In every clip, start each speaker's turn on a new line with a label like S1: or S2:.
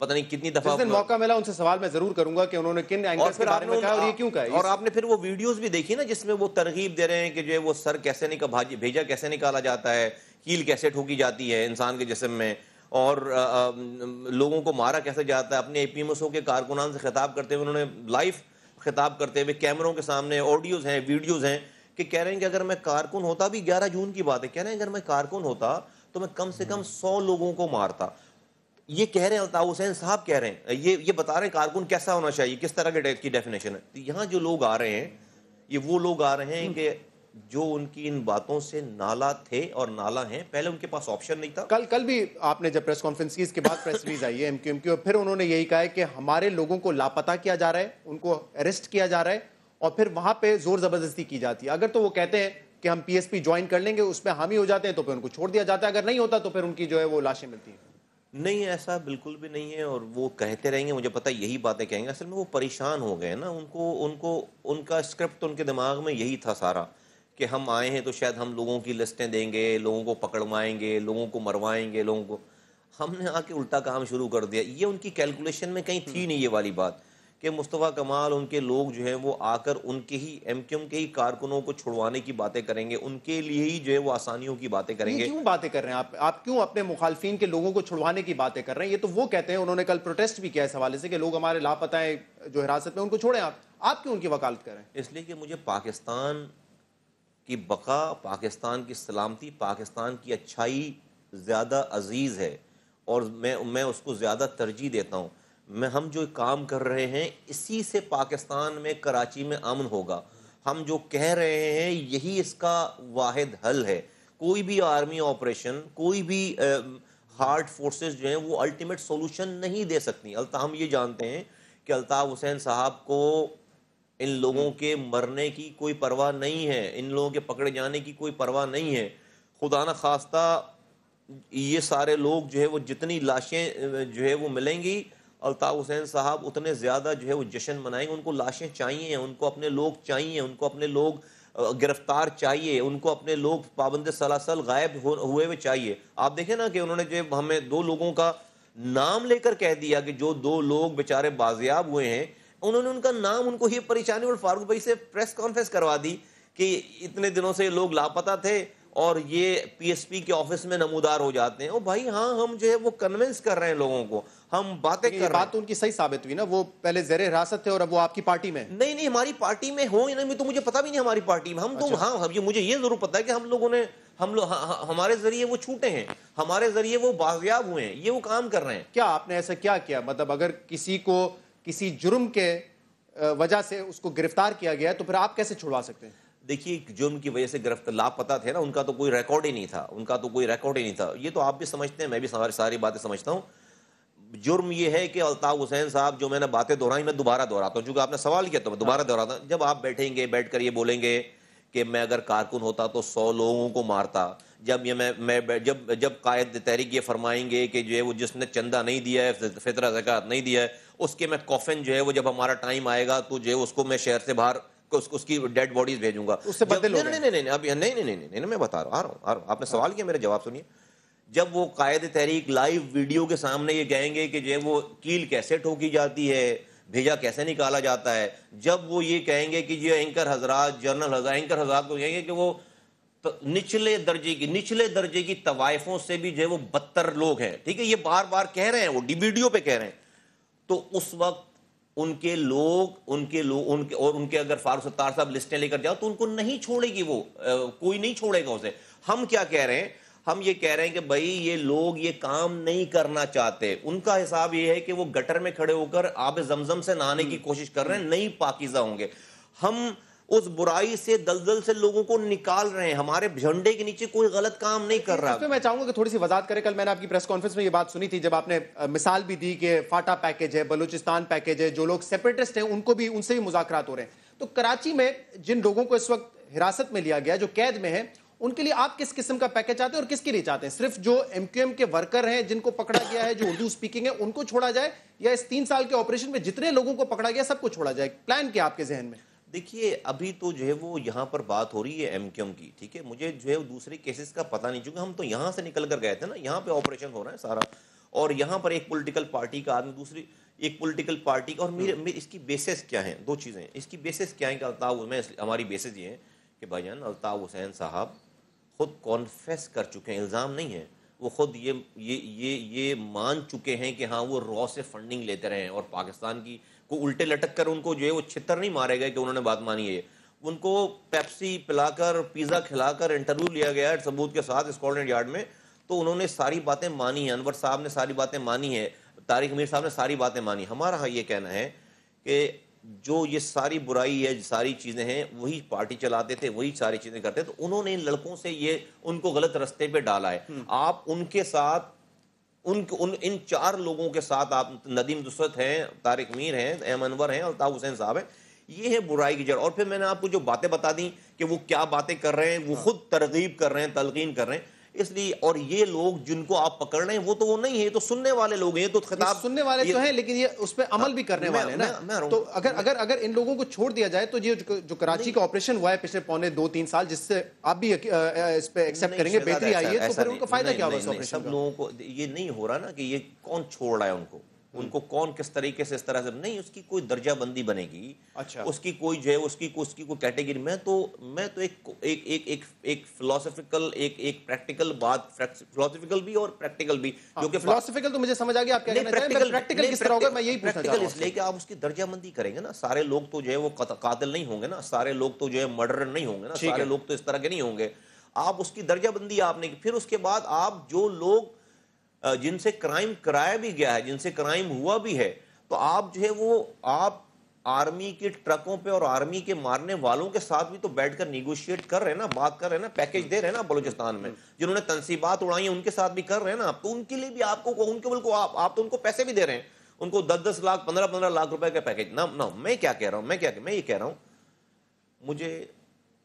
S1: پتہ نہیں کتنی
S2: جس
S1: دفعہ
S2: دن موقع ملا ان سے سوال میں ضرور کروں گا کہ انہوں نے کن اینکرز کے بارے میں کہا اور یہ کیوں کہا.
S1: اور آپ نے پھر وہ ویڈیوز بھی دیکھی نا جس میں وہ ترغیب دے رہے ہیں کہ جو ہے وہ سر کیسے بھیجا کیسے نکالا جاتا ہے, کیل کیسے ٹھوکی جاتی ہے انسان کے جسم میں, اور لوگوں کو مارا کیسے جاتا ہے. اپنے پی ایم ایس او کے کارکنان سے خطاب کرتے ہوئے انہوں نے لائیو خطاب کرتے ہوئے کیمروں کے سامنے آڈیوز ہیں ویڈیوز ہیں کہ کہہ رہے ہیں کہ اگر میں کارکن ہوتا, بھی 11 جون کی بات ہے, کہہ رہے ہیں اگر میں کارکن ہوتا تو میں کم سے کم 100 لوگوں کو مارتا. یہ کہہ رہے ہیں الطاف حسین صاحب کہہ رہے ہیں, یہ بتا رہے ہیں کارکن کیسا ہونا چاہیے, کس طرح کی ڈیفینیشن ہے. تو یہاں جو لوگ آ رہے ہیں یہ وہ لوگ آ رہے ہیں کہ جو ان کی ان باتوں سے نالا تھے اور نالا ہیں. پہلے ان کے پاس آپشن نہیں تھا.
S2: کل بھی آپ نے جب پریس کانفرنس کی, اس کے بعد پریس ریلیز آئی ہے ایم کیو ایم کی, اور پھر انہوں نے یہی کہا ہے کہ ہمارے لوگوں کو لاپتہ کیا جا رہا ہے, ان کو اریسٹ کیا جا رہا ہے, اور پھر وہاں پہ زور زبردستی کی جاتی ہے. اگر تو وہ کہتے ہیں کہ ہم پی ایس پی جوائن کر لیں گے, اس پہ حامی ہو جاتے ہیں, تو پھر ان کو چھوڑ دیا جاتا ہے. اگر نہیں ہوتا تو پھر ان کی جو ہے وہ لاشیں ملتی ہیں.
S1: نہیں, ایسا بالکل بھی نہیں ہے, اور وہ کہتے رہیں گے, مجھے پتہ یہی باتیں کہیں گے. اصل میں وہ پریشان ہو گئے نا, ان کا اسکرپٹ ان کے دماغ میں یہی تھا سارا کہ ہم آئے ہیں تو شاید ہم لوگوں کی لسٹیں دیں گے, لوگوں کو پکڑوائیں گے, لوگوں کو مروائیں گے, لوگوں کو. ہم نے آ کے الٹا کام شروع کر دیا. یہ ان کی کیلکولیشن میں کہیں تھی نہیں یہ والی بات کہ مصطفیٰ کمال ان کے لوگ جو ہیں وہ آ کر ان کے ہی ایم کیو ایم کے ہی کارکنوں کو چھڑوانے کی باتیں کریں گے, ان کے لیے ہی جو ہے وہ آسانیوں کی باتیں کریں گے.
S2: کیوں باتیں کر رہے ہیں آپ کیوں اپنے مخالفین کے لوگوں کو چھڑوانے کی باتیں کر رہے ہیں؟ یہ تو وہ کہتے ہیں, انہوں نے کل پروٹیسٹ بھی کیا اس حوالے سے کہ لوگ ہمارے لاپتہ ہیں جو حراست میں, ان کو چھوڑیں. آپ کیوں ان کی وکالت کر رہے ہیں؟
S1: اس لیے کہ مجھے پاکستان کی بقا, پاکستان کی سلامتی, پاکستان کی اچھائی زیادہ عزیز ہے, اور میں اس کو زیادہ ترجیح دیتا ہوں. ہم جو کام کر رہے ہیں اسی سے پاکستان میں, کراچی میں امن ہوگا. ہم جو کہہ رہے ہیں یہی اس کا واحد حل ہے. کوئی بھی آرمی آپریشن, کوئی بھی ہارڈ فورسز جو ہیں وہ الٹیمیٹ سولوشن نہیں دے سکتی. ہم یہ جانتے ہیں کہ الطاف حسین صاحب کو ان لوگوں کے مرنے کی کوئی پرواہ نہیں ہے, ان لوگوں کے پکڑے جانے کی کوئی پرواہ نہیں ہے. خدا نہ خواستہ یہ سارے لوگ جو ہے وہ جتنی لاشیں جو ہے وہ ملیں گی, الطاف حسین صاحب اتنے زیادہ جو ہے وہ جشن منائیں گے. ان کو لاشیں چاہیے, ان کو اپنے لوگ چاہیے, ان کو اپنے لوگ گرفتار چاہیے, ان کو اپنے لوگ پابند سلاسل غائب ہوئے ہوئے چاہیے. آپ دیکھیں نا کہ انہوں نے جو ہمیں 2 لوگوں کا نام لے کر کہہ دیا کہ جو 2 لوگ بیچارے بازیاب ہوئے ہیں, انہوں نے ان کا نام, ان کو یہ پریشانی, اور فاروق بھائی سے پریس کانفرنس کروا دی کہ اتنے دنوں سے لوگ لاپتہ تھے اور یہ پی ایس پی کے آفس میں نمودار ہو جاتے ہیں. او بھائی ہاں, ہم جو ہے وہ کنونس کر رہے ہیں لوگوں کو, ہم باتیں کر رہے ہیں.
S2: بات تو ان کی صحیح ثابت ہوئی نا, وہ پہلے زیر حراست تھے اور اب وہ آپ کی پارٹی میں.
S1: نہیں, ہماری پارٹی میں ہوں یا نہیں تو مجھے پتہ بھی نہیں ہماری پارٹی میں. ہم تو ہاں, مجھے یہ ضرور پتہ ہے کہ ہم لوگوں نے ہمارے ذریعے وہ چھوٹے ہیں, ہمارے ذریعے وہ بازیاب ہوئے ہیں, یہ وہ کام کر رہے ہیں.
S2: کیا آپ نے ایسا کیا مطلب اگر کسی کو کسی جرم کے وجہ سے اس کو گرفتار کیا گیا تو پھر آپ کیسے چھڑوا سکتے ہیں؟
S1: دیکھیے, جرم کی وجہ سے گرفتار لاپتہ تھے نا, ان کا تو کوئی ریکارڈ ہی نہیں تھا, یہ تو آپ بھی سمجھتے ہیں, میں بھی ساری باتیں سمجھتا ہوں. جرم یہ ہے کہ الطاف حسین صاحب, جو میں نے باتیں دہرائی میں دوبارہ دہراتا ہوں, چونکہ آپ نے سوال کیا تو میں دوبارہ دہراتا ہوں. جب آپ بیٹھ کر یہ بولیں گے کہ میں اگر کارکن ہوتا تو 100 لوگوں کو مارتا, جب قائد تحریک یہ فرمائیں گے کہ جو ہے وہ جس نے چندہ نہیں دیا ہے, فطرہ زکوٰۃ نہیں دیا ہے, اس کے میں کوفن جو ہے وہ جب ہمارا ٹائم آئے گا تو جو ہے اس کو میں شہر سے باہر اس کی ڈیڈ باڈیز بھیجوں گا.
S2: اس سے بدل ہو گئے.
S1: نہیں, میں بتا رہا ہوں, آپ نے سوال کیا, میرا جواب سنیے. جب وہ قائد تحریک لائیو ویڈیو کے سامنے یہ کہیں گے کہ جو ہے وہ کیل کیسے ٹھوکی جاتی ہے, بھیجا کیسے نکالا جاتا ہے, جب وہ یہ کہیں گے کہ جو اینکر حضرات, جنرل حضرات, اینکر حضرات کو کہیں گے کہ وہ نچلے درجے کی طوائفوں سے بھی جو ہے وہ بدتر لوگ ہیں, ٹھیک ہے, یہ بار بار کہہ رہے ہیں, وہ ویڈیو پہ کہہ رہے ہیں, تو اس وقت ان کے اگر فاروق ستار صاحب لسٹیں لے کر جاؤ تو ان کو نہیں چھوڑے گی, وہ کوئی نہیں چھوڑے گا اسے. ہم کیا کہہ رہے ہیں, ہم یہ کہہ رہے ہیں کہ بھائی یہ لوگ یہ کام نہیں کرنا چاہتے. ان کا حساب یہ ہے کہ وہ گٹر میں کھڑے ہو کر آب زمزم سے نہانے کی کوشش کر رہے ہیں, نہیں پاکیزہ ہوں گے. ہم اس برائی سے, دلدل سے لوگوں کو نکال رہے ہیں, ہمارے جھنڈے کے نیچے کوئی غلط کام نہیں کر رہا.
S2: اس میں چاہوں گا کہ تھوڑی سی وضاحت کریں. کل میں نے آپ کی پریس کانفرنس میں یہ بات سنی تھی جب آپ نے مثال بھی دی کہ فاٹا پیکیج ہے, بلوچستان پیکیج ہے, جو لوگ سیپریٹسٹ ہیں ان سے بھی مذاکرات ہو رہے ہیں. تو کراچی میں جن لوگوں کو اس وقت حراست میں لیا گیا, جو قید میں ہیں, ان کے لیے آپ کس قسم کا پیکیج چاہتے ہیں اور کس کے لیے چاہتے ہیں؟ صرف جو ایم کیو ایم کے ورکر ہیں جن کو پکڑا گیا ہے, جو اردو سپیکنگ ہے, ان کو چھوڑا جائے, یا اس 3 سال کے آپریشن میں جتنے لوگوں کو پکڑا گیا سب کو چھوڑا جائے؟ پلان کیا آپ کے ذہن میں؟
S1: دیکھیے, ابھی تو جو ہے وہ یہاں پر بات ہو رہی ہے ایم کیو ایم کی, ٹھیک ہے, مجھے جو ہے دوسرے کیسز کا پتہ نہیں, چونکہ ہم تو یہاں سے نکل کر گئے تھے نا, یہاں پہ آپریشن ہو رہا ہے سارا, اور یہاں پر ایک پولیٹیکل پارٹی کا آدمی دوسری ایک پولیٹیکل پارٹی کا, اور میرے اس کی بیسس کیا ہیں, دو چیزیں ہیں اس کی بیسس کیا ہیں کہ ہماری بیسس یہ ہے کہ بھائی جان الطاف حسین صاحب خود کانفیس کر چکے ہیں, الزام نہیں ہے, وہ خود یہ مان چکے ہیں کہ ہاں وہ را سے فنڈنگ لیتے رہے ہیں, اور پاکستان کی کو الٹے لٹک کر ان کو جو ہے وہ چھتر نہیں مارے گئے کہ انہوں نے بات مانی ہے. ان کو پیپسی پلا کر پیزا کھلا کر انٹرویو لیا گیا ہے ثبوت کے ساتھ اسکاٹلینڈ یارڈ میں, تو انہوں نے ساری باتیں مانی ہیں, انور صاحب نے ساری باتیں مانی ہیں, طارق امیر صاحب نے ساری باتیں مانی. ہمارا یہ کہنا ہے کہ جو یہ ساری برائی ہے, ساری چیزیں ہیں, وہی پارٹی چلاتے تھے, وہی ساری چیزیں کرتے, تو انہوں نے ان لڑکوں سے یہ ان کو غلط رستے پہ ڈالا ہے. آپ ان کے ساتھ ان چار لوگوں کے ساتھ آپ ندیم دسوت ہیں, طارق میر ہیں, ایم انور ہیں, الطاف حسین صاحب ہیں, یہ ہے برائی کی جڑ. اور پھر میں نے آپ کو جو باتیں بتا دیں کہ وہ کیا باتیں کر رہے ہیں, وہ خود ترغیب کر رہے ہیں, تلقین کر رہے ہیں, اس لیے. اور یہ لوگ جن کو آپ پکڑ رہے ہیں وہ تو وہ نہیں ہے, یہ تو سننے والے لوگ ہیں, یہ تو خطاب
S2: سننے والے تو ہیں, لیکن یہ اس پہ عمل بھی کرنے والے ہیں نا. تو اگر ان لوگوں کو چھوڑ دیا جائے تو یہ جو کراچی کا آپریشن ہوا ہے پچھلے پونے 2-3 سال, جس سے آپ بھی اس پہ ایکسیپٹ کریں گے بہتری آئی ہے, تو پھر ان کا فائدہ کیا ہوگا اس آپریشن کا؟
S1: سب لوگوں کو یہ نہیں ہو رہا نا کہ یہ کون چھوڑ رہا ہے ان کو کون کس طریقے سے اس طرح سے نہیں, اس کی کوئی درجہ بندی بنے گی, اس کی کوئی جو ہے اس کی کوئی کیٹیگری. میں تو ایک فلسفیکل ایک پریکٹیکل بات, فلسفیکل بھی اور پریکٹیکل بھی, جو کہ
S2: فلسفیکل تو مجھے سمجھ آ گیا آپ کیا کہنا چاہیں, پریکٹیکل کس طرح ہوگا میں یہی پوچھنا چاہ رہا ہوں.
S1: اس لیے کہ آپ اس کی درجہ بندی کریں گے نا, سارے لوگ تو جو ہے وہ قاتل نہیں ہوں گے نا, سارے لوگ تو جو ہے مرڈرر نہیں ہوں گے نا, سارے لوگ تو اس طرح کے نہیں ہوں گے. آپ اس کی درجہ بندی آپ نے, پھر اس کے بعد آپ جو لوگ جن سے کرائم کرایا بھی گیا ہے, جن سے کرائم ہوا بھی ہے, تو آپ جو ہے وہ آپ آرمی کے ٹرکوں پہ اور آرمی کے مارنے والوں کے ساتھ بھی تو بیٹھ کر نیگوشیٹ کر رہے ہیں نا, بات کر رہے ہیں نا, پیکیج دے رہے ہیں نا بلوچستان میں, جنہوں نے تنصیبات اڑائی ہیں ان کے ساتھ بھی کر رہے ہیں نا. تو ان کے لیے بھی آپ کو ان کے ملک آپ تو ان کو پیسے بھی دے رہے ہیں, ان کو 10-10 لاکھ 15-15 لاکھ روپے کا پیکیج. نہ میں کیا کہہ رہا ہوں, میں یہ کہہ رہا ہوں, مجھے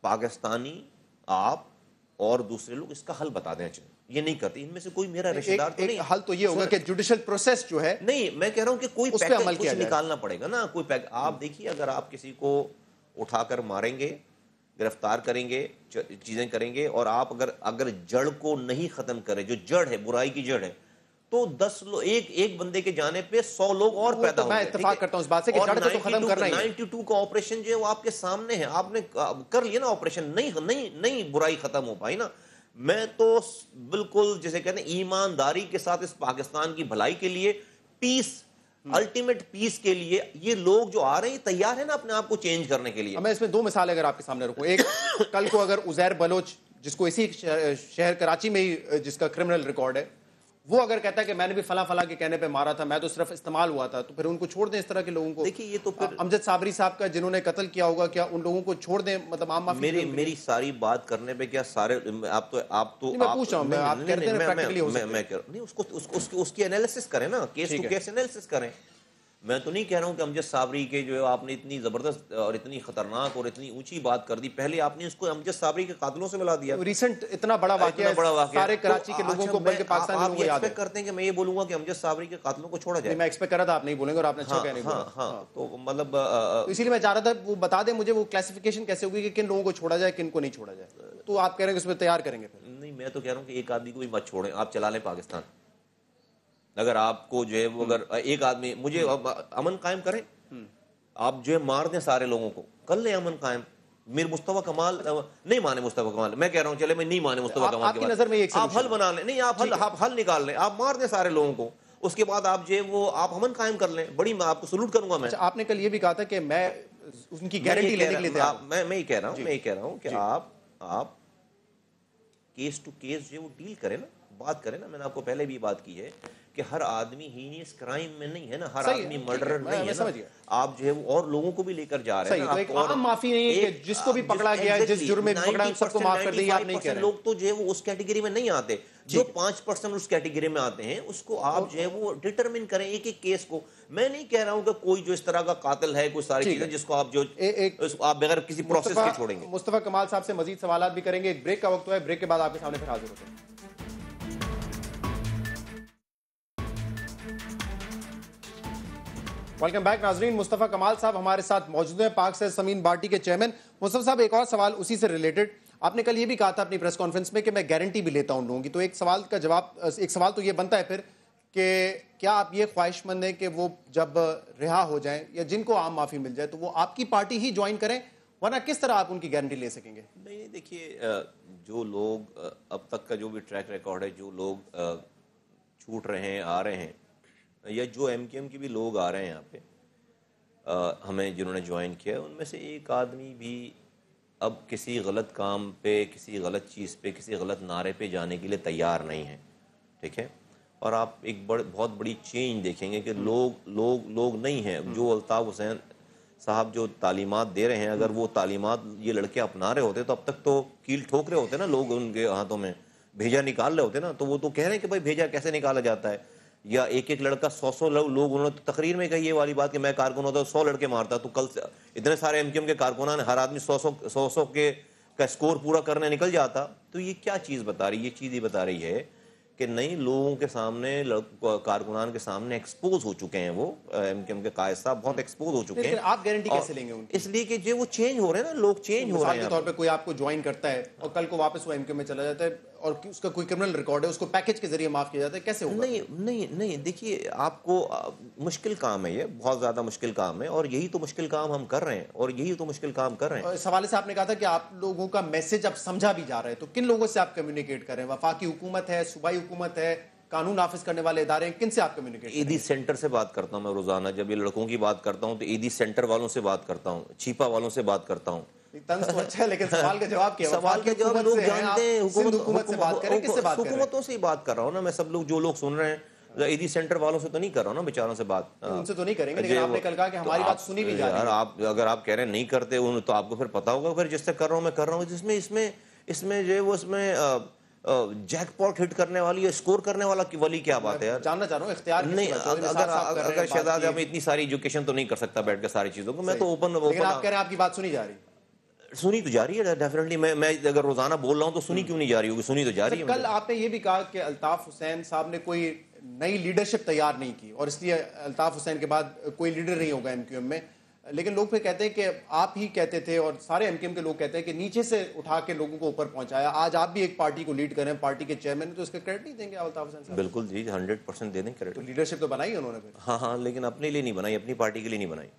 S1: پاکستانی آپ اور دوسرے لوگ اس کا حل بتا دیں. یہ نہیں کرتے, ان میں سے کوئی میرا رشتہ دار تو نہیں.
S2: حل تو یہ ہوگا کہ جوڈیشل پروسیس جو ہے,
S1: نہیں میں کہہ رہا ہوں کہ کوئی پیکیج کچھ نکالنا پڑے گا نا, کوئی پیکیج. آپ دیکھیے اگر آپ کسی کو اٹھا کر ماریں گے, گرفتار کریں گے, چیزیں کریں گے, اور آپ اگر جڑ کو نہیں ختم کریں, جو جڑ ہے برائی کی جڑ ہے, تو 10 لوگ ایک بندے کے جانے پہ 100 لوگ اور پیدا ہوں گے.
S2: میں اتفاق کرتا ہوں اس بات سے کہ جڑ کو تو ختم کرنا ہی ہے.
S1: 92 کا آپریشن جو ہے وہ آپ کے سامنے ہے, آپ نے کر لیا نا آپریشن, نہیں برائی ختم ہو پائی نا. میں تو بالکل جیسے کہتے ہیں ایمانداری کے ساتھ اس پاکستان کی بھلائی کے لیے, پیس, الٹیمیٹ پیس کے لیے یہ لوگ جو آ رہے ہیں تیار ہیں نا اپنے آپ کو چینج کرنے کے لیے.
S2: میں اس میں 2 مثالیں اگر آپ کے سامنے رکھوں. ایک, کل کو اگر عزیر بلوچ جس کو اسی شہر کراچی میں ہی جس کا کرمنل ریکارڈ ہے, وہ اگر کہتا ہے کہ میں نے بھی فلاں کے کہنے پہ مارا تھا, میں تو صرف استعمال ہوا تھا, تو پھر ان کو چھوڑ دیں اس طرح کے لوگوں کو.
S1: دیکھیے یہ تو پھر
S2: امجد صابری صاحب کا جنہوں نے قتل کیا ہوگا, کیا ان لوگوں کو چھوڑ دیں؟ مطلب عام معافی
S1: میری ساری بات کرنے پہ کیا سارے آپ تو
S2: میں پوچھ رہا ہوں, آپ کہتے ہیں پریکٹیکلی ہو سکتا ہے.
S1: میں کہہ رہا ہوں نہیں, اس کی انالیسس کریں نا, کیس ٹو کیس انالیسس کریں. میں تو نہیں کہہ رہا ہوں کہ امجد صابری کے جو ہے آپ نے اتنی زبردست اور اتنی خطرناک اور اتنی اونچی بات کر دی, پہلے آپ نے اس کو امجد صابری کے قاتلوں سے ملا دیا.
S2: ریسنٹ اتنا بڑا واقعہ سارے کراچی کے لوگوں کو بلکہ پاکستان کے لوگوں کو یاد ہے.
S1: آپ کرتے ہیں کہ میں یہ بولوں گا کہ امجد صابری کے قاتلوں کو چھوڑا جائے.
S2: میں ایکسپیکٹ کر رہا تھا آپ نہیں بولیں گے, اور آپ نے اچھا کہا نہیں بولا.
S1: ہاں تو مطلب
S2: اسی لیے میں چاہ رہا تھا وہ بتا دیں مجھے وہ کلاسیفیکیشن کیسے ہوگی کہ کن لوگوں کو چھوڑا جائے, کن کو نہیں چھوڑا جائے. تو آپ کہہ رہے ہیں کہ اس میں تیار کریں گے پھر.
S1: نہیں میں تو کہہ رہا ہوں کہ ایک آدمی کو بھی مت چھوڑیں, آپ چلا لیں پاکستان. اگر آپ کو جو ہے وہ اگر ایک آدمی مجھے امن قائم کریں, آپ جو ہے مار دیں سارے لوگوں کو, کر لیں امن قائم. میر مصطفیٰ کمال نہیں مانے, مصطفیٰ کمال میں کہہ رہا ہوں چلے میں نہیں مانے مصطفیٰ کمال کے بعد آپ حل بنا لیں. نہیں آپ حل نکال لیں, آپ مار دیں سارے لوگوں کو, اس کے بعد آپ جو ہے وہ آپ امن قائم کر لیں. بڑی میں آپ کو سلوٹ کروں گا. میں
S2: آپ نے کل یہ بھی کہا تھا کہ میں ان کی گارنٹی لینے کے لیے
S1: میں یہ کہہ رہا ہوں کہ آپ کیس ٹو کیس جو ہے وہ ڈیل کریں نا, بات کریں نا. میں نے آپ کو پہلے بھی بات کی ہے کہ ہر آدمی ہینیس کرائم میں نہیں ہے نا, ہر آدمی مرڈرر نہیں ہے نا. آپ جو ہے وہ اور لوگوں کو بھی لے کر جا رہے ہیں.
S2: تو ایک عام معافی نہیں ہے کہ جس کو بھی پکڑا گیا ہے, جس جرم میں پکڑا سب کو معاف کر دیں, آپ نہیں کہہ رہے.
S1: لوگ تو جو ہے وہ اس کیٹیگری میں نہیں آتے, جو 5% اس کیٹیگری میں آتے ہیں اس کو آپ جو ہے وہ ڈٹرمن کریں ایک ایک کیس کو. میں نہیں کہہ رہا ہوں کہ کوئی جو اس طرح کا قاتل ہے, کوئی ساری چیزیں جس کو آپ جو آپ بغیر کسی پروسیس کے چھوڑیں گے.
S2: مصطفیٰ کمال صاحب سے مزید سوالات بھی کریں گے. ایک بریک کا وقت ہوا ہے, بریک کے بعد آپ کے سامنے پھر حاضر ہوتے ہیں. ویلکم بیک ناظرین. مصطفیٰ کمال صاحب ہمارے ساتھ موجود ہیں, پاک سے زمین پارٹی کے چیئرمین. مصطفیٰ صاحب ایک اور سوال اسی سے ریلیٹڈ, آپ نے کل یہ بھی کہا تھا اپنی پریس کانفرنس میں کہ میں گارنٹی بھی لیتا ہوں لوگوں کی. تو ایک سوال کا جواب, ایک سوال تو یہ بنتا ہے پھر کہ کیا آپ یہ خواہش مند ہیں کہ وہ جب رہا ہو جائیں یا جن کو عام معافی مل جائے تو وہ آپ کی پارٹی ہی جوائن کریں، ورنہ کس طرح آپ ان کی گارنٹی لے سکیں گے؟
S1: نہیں دیکھیے، جو لوگ اب تک کا جو بھی ٹریک ریکارڈ ہے، جو لوگ چھوٹ رہے ہیں، آ رہے ہیں، یا جو ایم کیو ایم کے بھی لوگ آ رہے ہیں یہاں پہ ہمیں جنہوں نے جوائن کیا، ان میں سے ایک آدمی بھی اب کسی غلط کام پہ، کسی غلط چیز پہ، کسی غلط نعرے پہ جانے کے لیے تیار نہیں ہے، ٹھیک ہے؟ اور آپ ایک بہت بڑی چینج دیکھیں گے کہ لوگ نہیں ہیں جو الطاف حسین صاحب جو تعلیمات دے رہے ہیں، اگر وہ تعلیمات یہ لڑکے اپنا رہے ہوتے تو اب تک تو کیل ٹھوک رہے ہوتے نا لوگ ان کے ہاتھوں میں، بھیجا نکال رہے ہوتے نا، تو وہ تو کہہ رہے ہیں کہ بھائی بھیجا کیسے نکالا جاتا ہے، یا ایک ایک لڑکا 100 لوگ، انہوں نے تقریر میں کہی یہ والی بات کہ میں کارکن ہوتا تو 100 لڑکے مارتا، تو کل سے اتنے سارے ایم کیو ایم کے کارکنان ہر آدمی 100 کا اسکور پورا کرنے نکل جاتا، تو یہ کیا چیز بتا رہی ہے؟ یہ چیز یہ بتا رہی ہے کہ نئی لوگوں کے سامنے، کارکنان کے سامنے ایکسپوز ہو چکے ہیں، وہ ایم کیو ایم کے قائد صاحب بہت ایکسپوز ہو چکے ہیں۔
S2: لیکن آپ گارنٹی کیسے لیں گے ان کی؟
S1: اس لیے کہ جو وہ چینج ہو رہے ہیں نا، لوگ چینج ہو رہے
S2: مثال
S1: ہیں۔
S2: کے طور پہ کوئی آپ کو جوائن کرتا ہے اور کل کو واپس وہ ایم کیو میں چلا جاتا ہے اور اس کا کوئی کرمنل ریکارڈ ہے، اس کو پیکج کے ذریعے معاف کیا جاتا ہے، کیسے ہوگا؟
S1: نہیں دیکھیے، آپ کو مشکل کام ہے، یہ بہت زیادہ مشکل کام ہے، اور یہی تو مشکل کام ہم کر رہے ہیں، اور یہی تو مشکل کام کر رہے ہیں۔
S2: اس حوالے سے آپ نے کہا تھا کہ آپ لوگوں کا میسج اب سمجھا بھی جا رہا ہے، تو کن لوگوں سے آپ کمیونیکیٹ کر رہے ہیں؟ وفاقی حکومت ہے، صوبائی حکومت ہے، قانون نافذ کرنے والے ادارے ہیں، کن سے آپ کمیونیکیٹ کر رہے ہیں؟
S1: ایدی سینٹر سے بات کرتا ہوں میں روزانہ، جب یہ لڑکوں کی بات کرتا ہوں تو ایدی سینٹر والوں سے بات کرتا ہوں، چھیپا والوں سے بات کرتا ہوں۔
S2: طنز تو اچھا ہے، لیکن سوال کا جواب کیا؟
S1: سوال کا جواب لوگ جانتے ہیں،
S2: سندھ حکومت سے بات کریں، کس سے بات کر رہے ہیں؟
S1: حکومتوں سے ہی بات کر رہا ہوں نا میں، سب لوگ جو لوگ سن رہے ہیں، ایدی سینٹر والوں سے تو نہیں کر رہا ہوں نا بیچاروں سے بات۔
S2: ان سے تو نہیں کریں گے، لیکن آپ نے کل کہا کہ ہماری بات سنی بھی جا رہی ہے۔
S1: آپ اگر آپ کہہ رہے ہیں نہیں کرتے تو آپ کو پھر پتا ہوگا، پھر جس سے کر رہا ہوں میں کر رہا ہوں، اس میں جو ہے وہ اس میں جیک پاٹ ہٹ کرنے والی یا اسکور کرنے والا کی ولی کیا بات ہے یار؟
S2: جاننا چاہ رہا ہوں اختیار
S1: نہیں، اگر شہزاد میں اتنی ساری ایجوکیشن تو نہیں کر سکتا بیٹھ کے ساری چیزوں کو، میں تو اوپن
S2: لیکن آپ کہہ رہے ہیں آپ کی بات سنی جا رہی ہے۔
S1: سنی تو جا رہی ہے ڈیفینیٹلی، میں اگر روزانہ بول رہا ہوں تو سنی کیوں نہیں جا رہی ہوگی؟ سنی تو جا رہی ہے۔
S2: کل آپ نے یہ بھی کہا کہ الطاف حسین صاحب نے کوئی نئی لیڈرشپ تیار نہیں کی اور اس لیے الطاف حسین کے بعد کوئی لیڈر نہیں ہوگا ایم کیو ایم میں، لیکن لوگ پھر کہتے ہیں کہ آپ ہی کہتے تھے اور سارے ایم کیو ایم کے لوگ کہتے ہیں کہ نیچے سے اٹھا کے لوگوں کو اوپر پہنچایا، آج آپ بھی ایک پارٹی کو لیڈ کریں، پارٹی کے چیئرمین، تو اس کا کریڈٹ نہیں دیں گے الطاف حسین صاحب؟
S1: بالکل جی، 100% دے دیں کریڈٹ۔
S2: تو لیڈرشپ تو بنائی انہوں نے پھر۔
S1: ہاں، لیکن اپنے لیے نہیں بنائی، اپنی پارٹی کے لیے نہیں بنائی۔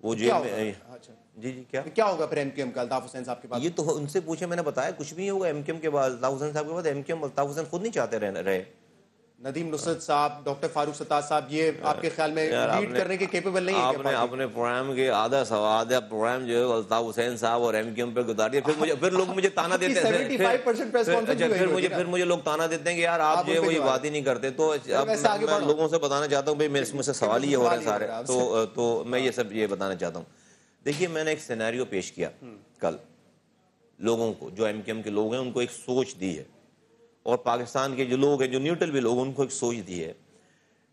S1: وہ
S2: کیا
S1: جیل
S2: ہوگا؟
S1: میں
S2: اچھا
S1: جی کیا
S2: کیا ہوگا پھر ایم کیو ایم کا الطاف حسین صاحب کے بعد؟
S1: یہ تو ان سے پوچھے، میں نے بتایا کچھ بھی نہیں ہوگا ایم کیو ایم کے بعد، الطاف حسین صاحب کے بعد M Q M Altaf Hussain خود نہیں چاہتے رہے۔
S2: ندیم نصرت صاحب، ڈاکٹر فاروق ستار صاحب، یہ آپ کے خیال میں لیڈ کرنے کے کیپیبل نہیں ہے؟
S1: آپ نے اپنے پروگرام کے آدھا پروگرام جو ہے الطاف حسین صاحب اور ایم کیو ایم پہ گزار دیا، پھر لوگ مجھے تانا دیتے ہیں، پھر مجھے لوگ تانا دیتے ہیں کہ یار آپ جو ہے وہ یہ بات ہی نہیں کرتے۔ تو اب میں لوگوں سے بتانا چاہتا ہوں، بھائی مجھ سے سوال ہی یہ ہو رہے ہیں سارے، تو میں یہ سب یہ بتانا چاہتا ہوں۔ دیکھیے، میں نے ایک سینیریو پیش کیا کل لوگوں کو، جو ایم کیو ایم کے لوگ ہیں ان کو ایک سوچ دی ہے، اور پاکستان کے جو لوگ ہیں، جو نیوٹرل بھی لوگ، ان کو ایک سوچ دی ہے۔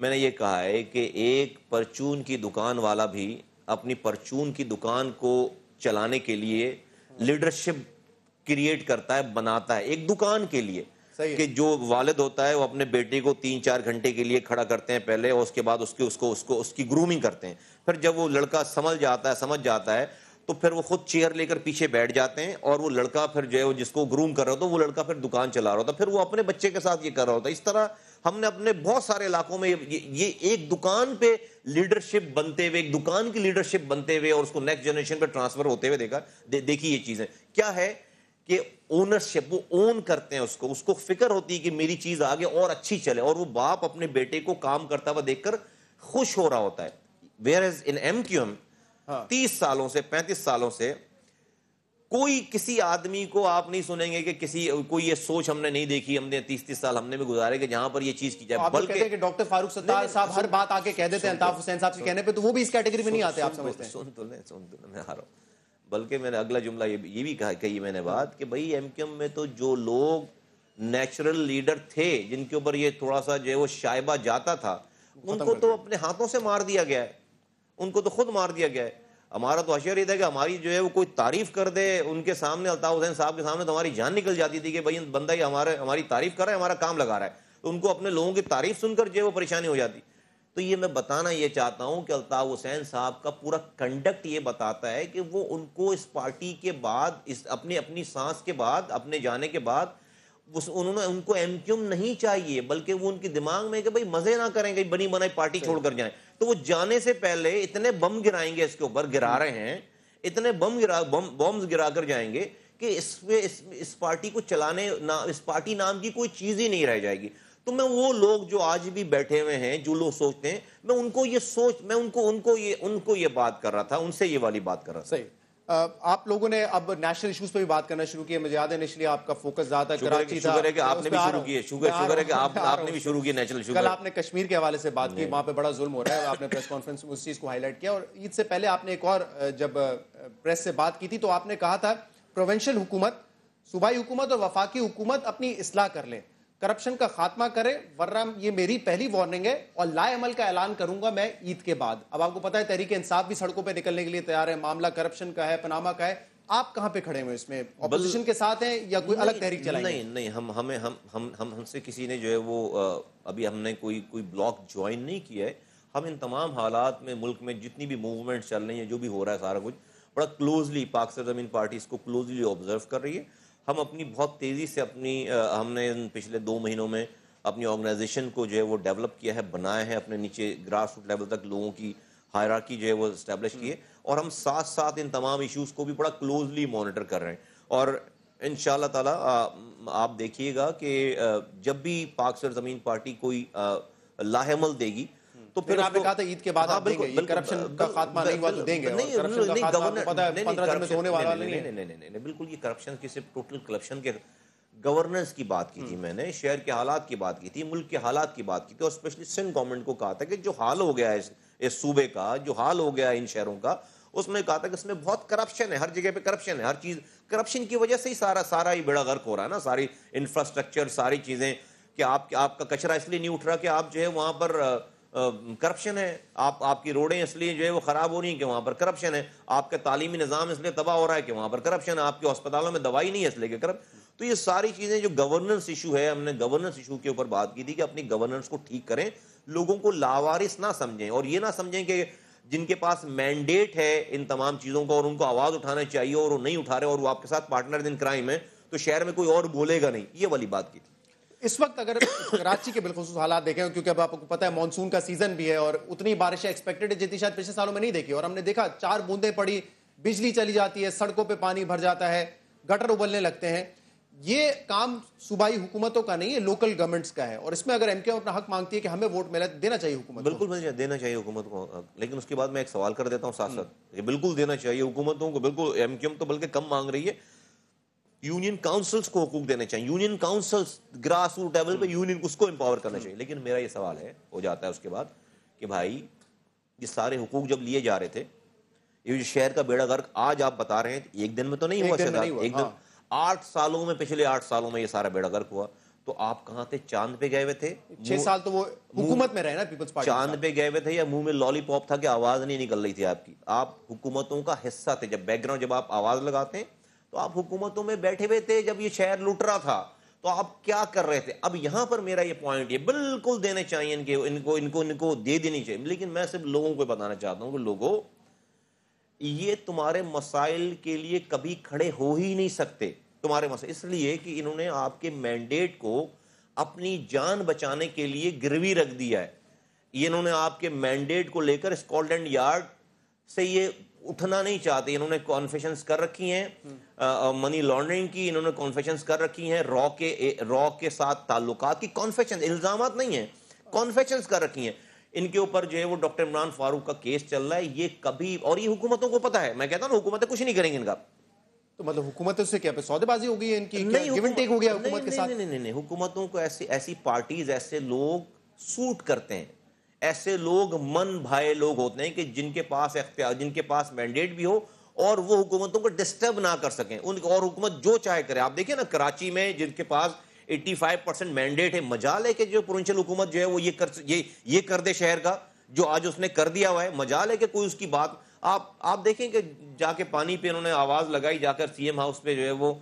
S1: میں نے یہ کہا ہے کہ ایک پرچون کی دکان والا بھی اپنی پرچون کی دکان کو چلانے کے لیے لیڈرشپ کریٹ کرتا ہے، بناتا ہے ایک دکان کے لیے، کہ جو والد ہوتا ہے وہ اپنے بیٹے کو 3-4 گھنٹے کے لیے کھڑا کرتے ہیں پہلے، اور اس کے بعد اس کی گرومنگ کرتے ہیں، پھر جب وہ لڑکا سمجھ جاتا ہے تو پھر وہ خود چیئر لے کر پیچھے بیٹھ جاتے ہیں، اور وہ لڑکا پھر جو ہے وہ جس کو گروم کر رہا ہوتا ہے وہ لڑکا پھر دکان چلا رہا ہوتا ہے، پھر وہ اپنے بچے کے ساتھ یہ کر رہا ہوتا ہے۔ اس طرح ہم نے اپنے بہت سارے علاقوں میں یہ ایک دکان پہ لیڈرشپ بنتے ہوئے، ایک دکان کی لیڈرشپ بنتے ہوئے اور اس کو نیکسٹ جنریشن پہ ٹرانسفر ہوتے ہوئے دیکھا۔ دیکھی یہ چیزیں کیا ہے کہ اونرشپ، وہ اون کرتے ہیں اس کو فکر ہوتی ہے کہ میری چیز آگے اور اچھی چلے، اور وہ باپ اپنے بیٹے کو کام کرتا ہوا دیکھ کر خوش ہو رہا ہوتا ہے۔ ویئرز ان ایم کیو ایم 30 سالوں سے 35 سالوں سے کوئی کسی آدمی کو آپ نہیں سنیں گے کہ کوئی یہ سوچ ہم نے نہیں دیکھی، ہم نے 30 سال ہم نے بھی گزارے کہ جہاں پر یہ چیز کی جائے،
S2: بلکہ کہ ڈاکٹر فاروق ستار صاحب ہر بات آکے کہہ دیتے ہیں الطاف حسین صاحب کے کہنے پہ، تو وہ بھی اس کیٹیگری میں نہیں آتے، آپ سمجھتے ہیں؟
S1: سن تو لیں میں آ رہا ہوں۔ بلکہ میں نے اگلا جملہ یہ بھی کہی میں نے بات کہ بھائی ایم کیو ایم میں تو جو لوگ نیچرل لیڈر تھے، جن کے اوپر یہ تھوڑا سا جو ہے وہ شائبہ جاتا تھا، ان کو تو اپنے ہاتھوں سے مار دیا گیا ہے، ان کو تو خود مار دیا گیا ہے۔ ہمارا تو حشر یہ تھا کہ ہماری جو ہے وہ کوئی تعریف کر دے ان کے سامنے، الطاف حسین صاحب کے سامنے، تو ہماری جان نکل جاتی تھی کہ بھائی بندہ یہ ہماری تعریف کر رہا ہے، ہمارا کام لگا رہا ہے، تو ان کو اپنے لوگوں کی تعریف سن کر جو ہے وہ پریشانی ہو جاتی۔ تو یہ میں بتانا یہ چاہتا ہوں کہ الطاف حسین صاحب کا پورا کنڈکٹ یہ بتاتا ہے کہ وہ ان کو اس پارٹی کے بعد، اپنی سانس کے بعد، اپنے جانے کے بعد انہوں نے ان کو ایم کیو ایم نہیں چاہیے، بلکہ وہ ان کے دماغ میں کہ بھائی مزے نہ کریں گے، بنی بنائی پارٹی چھوڑ کر جائیں، تو وہ جانے سے پہلے اتنے بم گرائیں گے، اس کے اوپر گرا رہے ہیں، اتنے بمز گرا کر جائیں گے کہ اس پارٹی کو چلانے، اس پارٹی نام کی کوئی چیز ہی نہیں رہ جائے گی. تو میں وہ لوگ جو آج بھی بیٹھے ہوئے ہیں، جو لوگ سوچتے ہیں، میں ان کو یہ بات کر رہا تھا، ان سے یہ والی بات کر رہا تھا.
S2: صحیح. آپ لوگوں نے اب نیشنل ایشوز پہ بھی بات کرنا شروع کیا. مجھے یاد ہے انیشلی آپ کا فوکس زیادہ کراچی تھا.
S1: شکر ہے کہ آپ نے بھی شروع کیے، شکر ہے کہ آپ نے بھی شروع کیے نیشنل ایشو.
S2: کل آپ نے کشمیر کے حوالے سے بات کی، وہاں پہ بڑا ظلم ہو رہا ہے، آپ نے پریس کانفرنس میں اس چیز کو ہائی لائٹ کیا. اور عید سے پہلے آپ نے ایک اور جب پریس سے بات کی تھی تو آپ نے کہا تھا پروونشل حکومت، صوبائی حکومت اور وفاقی حکومت اپنی اصلاح کر لیں، کرپشن کا خاتمہ کرے، ورنہ یہ میری پہلی وارننگ ہے اور لائے عمل کا اعلان کروں گا میں عید کے بعد. اب آپ کو پتا ہے تحریک انصاف بھی سڑکوں پہ نکلنے کے لیے تیار ہے، معاملہ کرپشن کا ہے، پاناما کا ہے. آپ کہاں پہ کھڑے ہوئے اس میں؟ اپوزیشن کے ساتھ ہیں یا کوئی الگ تحریک چلائیں گے؟
S1: نہیں، ہم سے کسی نے جو ہے وہ ابھی ہم نے کوئی بلاک جوائن نہیں کیا ہے. ہم ان تمام حالات میں، ملک میں جتنی بھی موومنٹ چل رہی ہیں، جو بھی ہو رہا ہے، سارا کچھ بڑا کلوزلی پاک سرزمین پارٹی اس کو کلوزلی آبزرو کر رہی ہے. ہم اپنی بہت تیزی سے ہم نے پچھلے 2 مہینوں میں اپنی آرگنائزیشن کو جو ہے وہ ڈیولپ کیا ہے، بنایا ہے، اپنے نیچے گراس روٹ لیول تک لوگوں کی ہائرارکی جو ہے وہ اسٹیبلش کی ہے، اور ہم ساتھ ساتھ ان تمام ایشوز کو بھی بڑا کلوزلی مانیٹر کر رہے ہیں. اور انشاءاللہ تعالیٰ آپ دیکھیے گا کہ جب بھی پاک سرزمین پارٹی کوئی لاہعمل دے گی تو
S2: پھر آپ نے کہا تھا عید کے بعد آپ دیں گے، یہ کرپشن کا خاتمہ نہیں ہوا تو دیں گے.
S1: نہیں، بالکل یہ کرپشن کی صرف ٹوٹل کرپشن کے گورننس کی بات کی تھی میں نے، شہر کے حالات کی بات کی تھی، ملک کے حالات کی بات کی تھی، اور اسپیشلی سندھ گورنمنٹ کو کہا تھا کہ جو حال ہو گیا ہے اس صوبے کا، جو حال ہو گیا ہے ان شہروں کا، اس میں کہا تھا کہ اس میں بہت کرپشن ہے، ہر جگہ پہ کرپشن ہے، ہر چیز کرپشن کی وجہ سے ہی سارا ہی بیڑا غرق ہو رہا ہے نا. ساری انفراسٹرکچر، ساری چیزیں، کہ آپ کا کچرا اس لیے نہیں اٹھ رہا کہ آپ جو ہے وہاں پر کرپشن ہے، آپ کی روڈیں اس لیے جو ہے وہ خراب ہو رہی ہیں کہ وہاں پر کرپشن ہے، آپ کا تعلیمی نظام اس لیے تباہ ہو رہا ہے کہ وہاں پر کرپشن ہے، آپ کے ہسپتالوں میں دوائی نہیں ہے اس لیے کہ تو یہ ساری چیزیں جو گورننس ایشو ہے، ہم نے گورننس ایشو کے اوپر بات کی تھی کہ اپنی گورننس کو ٹھیک کریں، لوگوں کو لاوارث نہ سمجھیں، اور یہ نہ سمجھیں کہ جن کے پاس مینڈیٹ ہے ان تمام چیزوں کا اور ان کو آواز اٹھانا چاہیے اور وہ نہیں اٹھا رہے اور وہ آپ کے ساتھ پارٹنر ان کرائم ہے، تو شہر میں کوئی اور بولے گا نہیں، یہ والی بات کی تھی.
S2: اس وقت اگر کراچی کے بالخصوص حالات دیکھیں، کیونکہ اب آپ کو پتہ ہے مانسون کا سیزن بھی ہے اور اتنی بارشیں ایکسپیکٹڈ ہے جتنی شاید پچھلے سالوں میں نہیں دیکھی، اور ہم نے دیکھا 4 بوندیں پڑی، بجلی چلی جاتی ہے، سڑکوں پہ پانی بھر جاتا ہے، گٹر ابلنے لگتے ہیں. یہ کام صوبائی حکومتوں کا نہیں ہے، لوکل گورنمنٹس کا ہے، اور اس میں اگر ایم کیو اپنا حق مانگتی ہے کہ ہمیں ووٹ ملا، دینا چاہیے حکومت کو.
S1: بالکل دینا چاہیے حکومت کو، لیکن اس کے بعد میں ایک سوال کر دیتا ہوں ساتھ ساتھ، یہ بالکل دینا چاہیے حکومتوں کو، بالکل ایم کیو ایم تو بلکہ کم مانگ رہی ہے، یونین کاؤنسلز کو حقوق دینے چاہیے، union councils grass root level پہ یونین اس کو امپاور کرنا چاہیے. لیکن میرا یہ سوال ہو جاتا ہے اس کے بعد کہ بھائی یہ سارے حقوق جب لیے جا رہے تھے، یہ جو شہر کا بیڑا غرق آج آپ بتا رہے ہیں ایک دن میں تو نہیں ہوا، ایک دن 8 سالوں میں، پچھلے 8 سالوں میں یہ سارا بیڑا غرق ہوا. تو آپ کہاں تھے؟ چاند پہ گئے ہوئے تھے؟
S2: 6 سال تو وہ حکومت میں رہے نا پیپلز پارٹی.
S1: چاند پہ گئے ہوئے تھے یا منہ میں لالی پاپ تھا کہ آواز نہیں نکل رہی تھی آپ کی؟ آپ حکومتوں کا حصہ تھے. جب بیک گراؤنڈ، جب آپ آواز لگاتے ہیں تو آپ حکومتوں میں بیٹھے ہوئے تھے. جب یہ شہر لوٹ رہا تھا تو آپ کیا کر رہے تھے؟ اب یہاں پر میرا یہ پوائنٹ، یہ بالکل دینے چاہیے ان کو دے دینی چاہیے. لیکن میں صرف لوگوں کو بتانا چاہتا ہوں کہ لوگوں، یہ تمہارے مسائل کے لیے کبھی کھڑے ہو ہی نہیں سکتے. تمہارے مسئلے اس لیے کہ انہوں نے آپ کے مینڈیٹ کو اپنی جان بچانے کے لیے گروی رکھ دیا ہے. یہ انہوں نے آپ کے مینڈیٹ کو لے کر اسکاٹلینڈ یارڈ سے یہ اٹھنا نہیں چاہتے. انہوں نے کانفیشنز کر رکھی ہیں منی لانڈرنگ کی، انہوں نے کانفیشنز کر رکھی ہیں را کے ساتھ تعلقات کی، کانفیشنز، الزامات نہیں ہیں، کانفیشنز کر رکھی ہیں. ان کے اوپر جو ہے وہ ڈاکٹر عمران فاروق کا کیس چل رہا ہے. یہ کبھی، اور یہ حکومتوں کو پتا ہے، میں کہتا ہوں حکومتیں کچھ نہیں کریں گے ان کا.
S2: تو مطلب حکومتوں سے کیا سودے بازی ہو گئی ہے ان کی، گیو اینڈ ٹیک ہو گیا حکومت کے ساتھ؟
S1: نہیں، حکومتوں کو ایسی پارٹیز، ایسے لوگ سوٹ کرتے ہیں، ایسے لوگ من بھائے لوگ ہوتے ہیں کہ جن کے پاس اختیار، جن کے پاس مینڈیٹ بھی ہو اور وہ حکومتوں کو ڈسٹرب نہ کر سکیں، اور حکومت جو چاہے کرے. آپ دیکھیں نا کراچی میں جن کے پاس 85% مینڈیٹ ہے، مجال ہے کہ جو پروونشل حکومت جو ہے وہ یہ کر دے شہر کا، جو آج اس نے کر دیا ہوا ہے. مجال ہے کہ کوئی اس کی بات، آپ دیکھیں کہ جا کے پانی پہ انہوں نے آواز لگائی، جا کر سی ایم ہاؤس پہ جو ہے وہ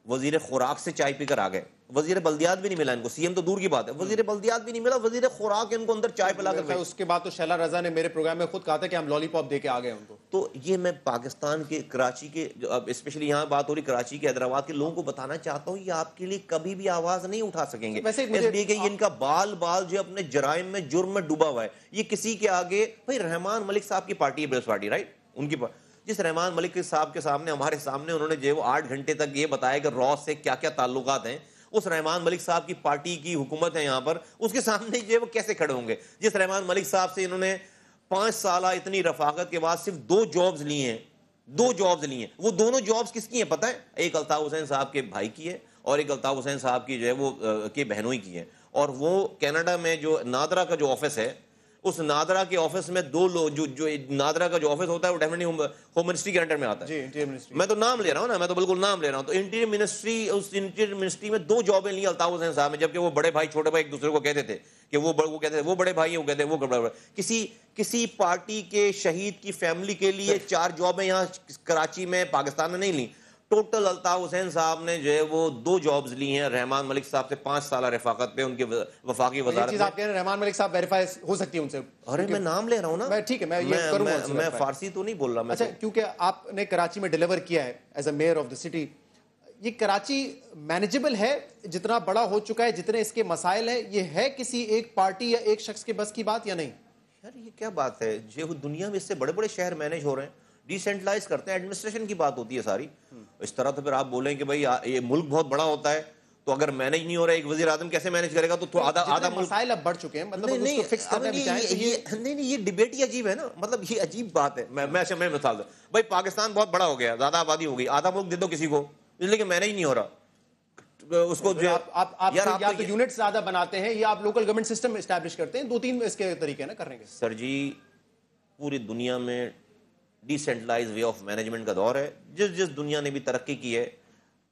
S1: وزیر خوراک سے چائے پی کر آ گئے. وزیر بلدیات بھی نہیں ملا ان کو, سی ایم تو دور کی بات ہے, وزیر بلدیات بھی نہیں ملا, وزیر خوراک ان کو اندر چائے پلا کر.
S2: اس کے بعد تو شیلا رضا نے میرے پروگرام میں خود کہا تھا کہ ہم لالی پاپ دے کے آ گئے ان کو.
S1: تو یہ میں پاکستان کے کراچی کے, اسپیشلی یہاں بات ہو رہی کراچی کے حیدرآباد کے لوگوں کو بتانا چاہتا ہوں, یہ آپ کے لیے کبھی بھی آواز نہیں اٹھا سکیں گے, اس لیے کہ ان کا بال جو اپنے جرائم میں جرم میں ڈوبا ہوا ہے. یہ کسی کے آگے, بھائی رحمان ملک صاحب کی پارٹی ہے پیپلز پارٹی, رائٹ, ان کی جس رحمان ملک صاحب کے سامنے, ہمارے سامنے انہوں نے جو وہ 8 گھنٹے تک یہ بتایا کہ راس سے کیا کیا تعلقات ہیں, اس رحمان ملک صاحب کی پارٹی کی حکومت ہے یہاں پر, اس کے سامنے جو وہ کیسے کھڑے ہوں گے؟ جس رحمان ملک صاحب سے انہوں نے 5 سالہ اتنی رفاقت کے بعد صرف 2 جابز لی ہیں, 2 جابز لی ہیں. وہ دونوں جابز کس کی ہیں پتہ ہے؟ ایک الطاف حسین صاحب کے بھائی کی ہے اور ایک الطاف حسین صاحب کی جو ہے وہ کے بہنوئی کی ہے. اور وہ کینیڈا میں جو نادرا کا جو آفس ہے, اس نادرا کے آفس میں 2 لوگ, جو نادرا کا جو آفس ہوتا ہے وہ ڈیفینیٹلی ہوم منسٹری کے انڈر میں آتا ہے. میں تو نام لے رہا ہوں نا, میں تو بالکل نام لے رہا ہوں. تو انٹیریئر منسٹری, اس انٹیریئر منسٹری میں 2 جابیں لی الطاف حسین صاحب نے, جبکہ وہ بڑے بھائی چھوٹے بھائی ایک دوسرے کو کہتے تھے کہ وہ کہتے تھے وہ بڑے بھائی ہیں, وہ کہتے ہیں وہ بڑے. کسی پارٹی کے شہید کی فیملی کے لیے 4 جابیں یہاں کراچی میں پاکستان میں نہیں لیں. ٹوٹل الطاف حسین صاحب نے جو ہے وہ 2 جابز لی ہیں رحمان ملک صاحب سے 5 سالہ رفاقت پہ ان کے وفاقی وزارت میں.
S2: آپ کہہ رہے ہیں رحمان ملک صاحب ویریفائی ہو سکتی ہے ان سے؟
S1: ارے میں نام لے رہا ہوں نا,
S2: ٹھیک ہے, میں
S1: فارسی تو نہیں بول رہا.
S2: اچھا, کیونکہ آپ نے کراچی میں ڈیلیور کیا ہے as a measure of the city, یہ کراچی مینیجبل ہے جتنا بڑا ہو چکا ہے, جتنے اس کے مسائل ہیں, یہ ہے کسی ایک پارٹی یا ایک شخص کے بس کی بات یا نہیں؟
S1: یار یہ کیا بات ہے, جو دنیا میں اس سے بڑے بڑے شہر مینیج ہو رہے ہیں, ڈیسینٹرلائز کرتے ہیں, ایڈمنسٹریشن کی بات ہوتی ہے ساری. اس طرح تو پھر آپ بولیں کہ بھائی یہ ملک بہت بڑا ہوتا ہے, تو اگر مینیج نہیں ہو رہا ہے ایک وزیر اعظم کیسے مینیج کرے گا؟ تو آدھا
S2: مسائل اب بڑھ چکے ہیں, مطلب اس کو فکس کرنا بھی چاہیے.
S1: نہیں, یہ ڈیبیٹ ہی عجیب ہے نا, مطلب یہ عجیب بات ہے. میں مثال دوں, بھائی پاکستان بہت بڑا ہو گیا, زیادہ آبادی ہو گئی, آدھا ملک دے دو کسی کو, اس لیے کہ مینیج نہیں ہو رہا. اس کو
S2: آپ یا تو یونٹ زیادہ بناتے ہیں یا آپ لوکل گورنمنٹ سسٹم اسٹیبلش کرتے ہیں, 2-3 اس کے طریقے نا کرنے کے.
S1: سر جی, پوری دنیا میں ڈیسینٹرلائز وے آف مینجمنٹ کا دور ہے. جس دنیا نے بھی ترقی کی ہے,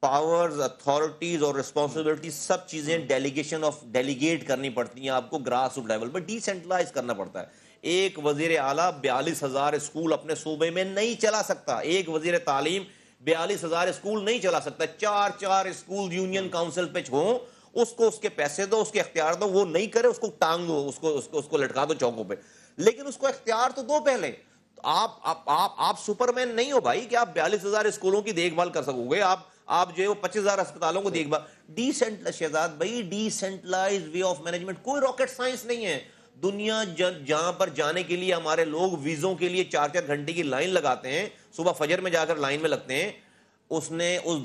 S1: پاورز, اتھارٹیز اور رسپانسبلٹیز سب چیزیں ڈیلیگیٹ کرنی پڑتی ہیں آپ کو گراس روٹ لیول پر, ڈیسینٹرلائز کرنا پڑتا ہے. ایک وزیر اعلیٰ 42,000 اسکول اپنے صوبے میں نہیں چلا سکتا, ایک وزیر تعلیم 42,000 اسکول نہیں چلا سکتا. 4 اسکول یونین کاؤنسل پہ ہوں, اس کو اس کے پیسے دو, اس کے اختیار دو, وہ نہیں کرے اس کو ٹانگ دو, اس کو لٹکا دو چوکوں پہ, لیکن اس کو اختیار تو دو پہلے. آپ سپرمین نہیں ہو بھائی کہ آپ 42,000 اسکولوں کی دیکھ بھال کر سکو گے, آپ جو ہے وہ 25,000 اسپتالوں کو دیکھ بھال. شہزاد بھائی, ڈیسینٹرلائز وے آف مینجمنٹ کوئی راکٹ سائنس نہیں ہے. دنیا جہاں پر جانے کے لیے ہمارے لوگ ویزوں کے لیے 4 گھنٹے کی لائن لگاتے ہیں, صبح فجر میں جا کر لائن میں لگتے ہیں, اس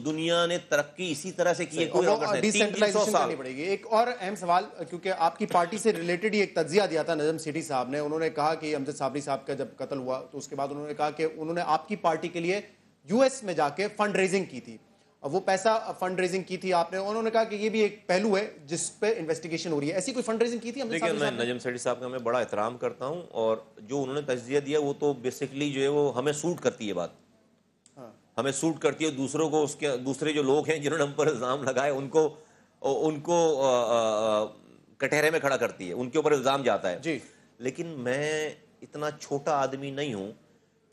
S1: دنیا نے ترقی اسی طرح سے کی ہے. کوئی
S2: ڈیسینٹرلائزیشن کرنی پڑے گی. ایک اور اہم سوال, کیونکہ آپ کی پارٹی سے ریلیٹڈ ہی ایک تجزیہ دیا تھا نجم سیٹھی صاحب نے, انہوں نے کہا کہ امجد صابری صاحب کا جب قتل ہوا تو اس کے بعد انہوں نے کہا کہ انہوں نے آپ کی پارٹی کے لیے US میں جا کے فنڈ ریزنگ کی تھی, وہ پیسہ فنڈ ریزنگ کی تھی آپ نے, انہوں نے کہا کہ یہ بھی ایک پہلو ہے جس پہ انویسٹیگیشن ہو رہی ہے. ایسی کوئی فنڈ ریزنگ کی تھی؟
S1: دیکھیں, میں نجم سیٹھی صاحب کا میں بڑا احترام کرتا ہوں, اور جو انہوں نے تجزیہ دیا وہ تو بیسکلی جو ہے وہ ہمیں سوٹ کرتی ہے, بات ہمیں سوٹ کرتی ہے. دوسروں کو, اس کے دوسرے جو لوگ ہیں جنہوں نے ہم پر الزام لگائے, ان کو کٹہرے میں کھڑا کرتی ہے, ان کے اوپر الزام جاتا ہے
S2: جی.
S1: لیکن میں اتنا چھوٹا آدمی نہیں ہوں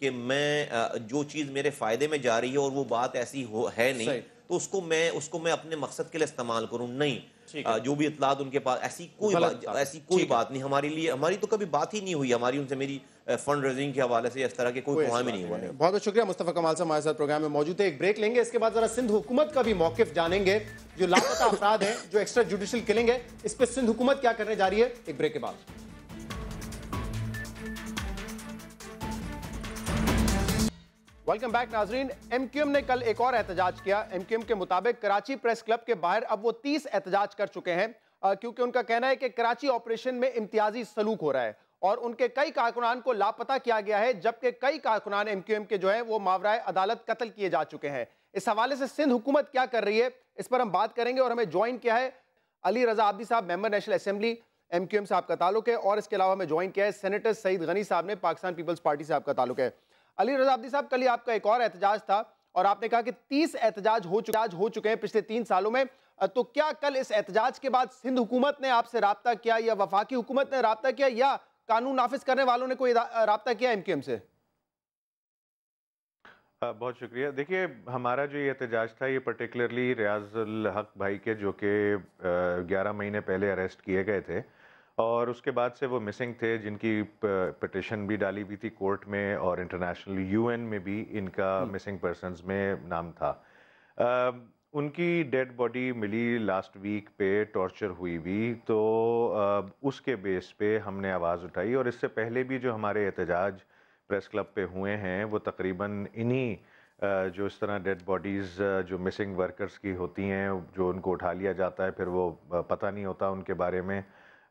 S1: کہ میں جو چیز میرے فائدے میں جا رہی ہے اور وہ بات ایسی ہے نہیں, تو اس کو میں اپنے مقصد کے لیے استعمال کروں. نہیں, جو بھی اطلاعات ان کے پاس, ایسی کوئی بات نہیں ہمارے لیے, ہماری تو کبھی بات ہی نہیں ہوئی ہماری ان سے, میری فنڈ ریزنگ کے حوالے سے اس طرح کے کوئی کام ہی نہیں ہوا.
S2: بہت بہت شکریہ. مصطفیٰ کمال صاحب ہمارے ساتھ پروگرام میں موجود ہے. ایک بریک لیں گے, اس کے بعد ذرا سندھ حکومت کا بھی موقف جانیں گے. جو لاپتہ افراد ہیں, جو ایکسٹرا جوڈیشل کلنگ ہے, اس پہ سندھ حکومت کیا کرنے جا رہی ہے. ایک بریک کے بعد. ویلکم بیک ناظرین. ایم کیو ایم نے کل ایک اور احتجاج کیا. ایم کیو ایم کے مطابق کراچی پریس کلب کے باہر اب وہ 30 احتجاج کر چکے ہیں, کیونکہ ان کا کہنا ہے کہ کراچی آپریشن میں امتیازی سلوک ہو رہا ہے اور ان کے کئی کارکنان کو لاپتہ کیا گیا ہے, جبکہ کئی کارکنان ایم کیو ایم کے جو ہیں وہ ماورائے عدالت قتل کیے جا چکے ہیں. اس حوالے سے سندھ حکومت کیا کر رہی ہے, اس پر ہم بات کریں گے. اور ہمیں جوائن کیا ہے علی رضا عابدی صاحب, member national assembly, M Q M سے آپ کا تعلق ہے, اور اس کے علاوہ ہمیں جوائن کیا ہے سینیٹر سعید غنی صاحب نے, پاکستان پیپلز پارٹی سے آپ کا تعلق ہے. علی رضا عابدی صاحب, کل ہی آپ کا ایک اور احتجاج تھا اور آپ نے کہا کہ 30 احتجاج ہو چکے ہیں پچھلے 3 سالوں میں, تو کیا کل اس احتجاج کے بعد سندھ حکومت نے آپ سے رابطہ کیا, یا وفاقی حکومت نے رابطہ کیا, یا قانون نافذ کرنے والوں نے کوئی رابطہ کیا ایم کیو ایم سے؟
S3: بہت شکریہ. دیکھیے ہمارا جو یہ احتجاج تھا یہ پرٹیکولرلی ریاض الحق بھائی کے جو کہ 11 مہینے پہلے اریسٹ کیے گئے تھے اور اس کے بعد سے وہ مسنگ تھے, جن کی پٹیشن بھی ڈالی ہوئی تھی کورٹ میں اور انٹرنیشنل UN میں بھی ان کا مسنگ پرسنز میں نام تھا. ان کی ڈیڈ باڈی ملی لاسٹ ویک پہ ٹارچر ہوئی تو اس کے بیس پہ ہم نے آواز اٹھائی. اور اس سے پہلے بھی جو ہمارے احتجاج پریس کلب پہ ہوئے ہیں وہ تقریباً انہی جو اس طرح ڈیڈ باڈیز جو مسنگ ورکرز کی ہوتی ہیں, جو ان کو اٹھا لیا جاتا ہے, پھر وہ پتہ نہیں ہوتا ان کے بارے میں,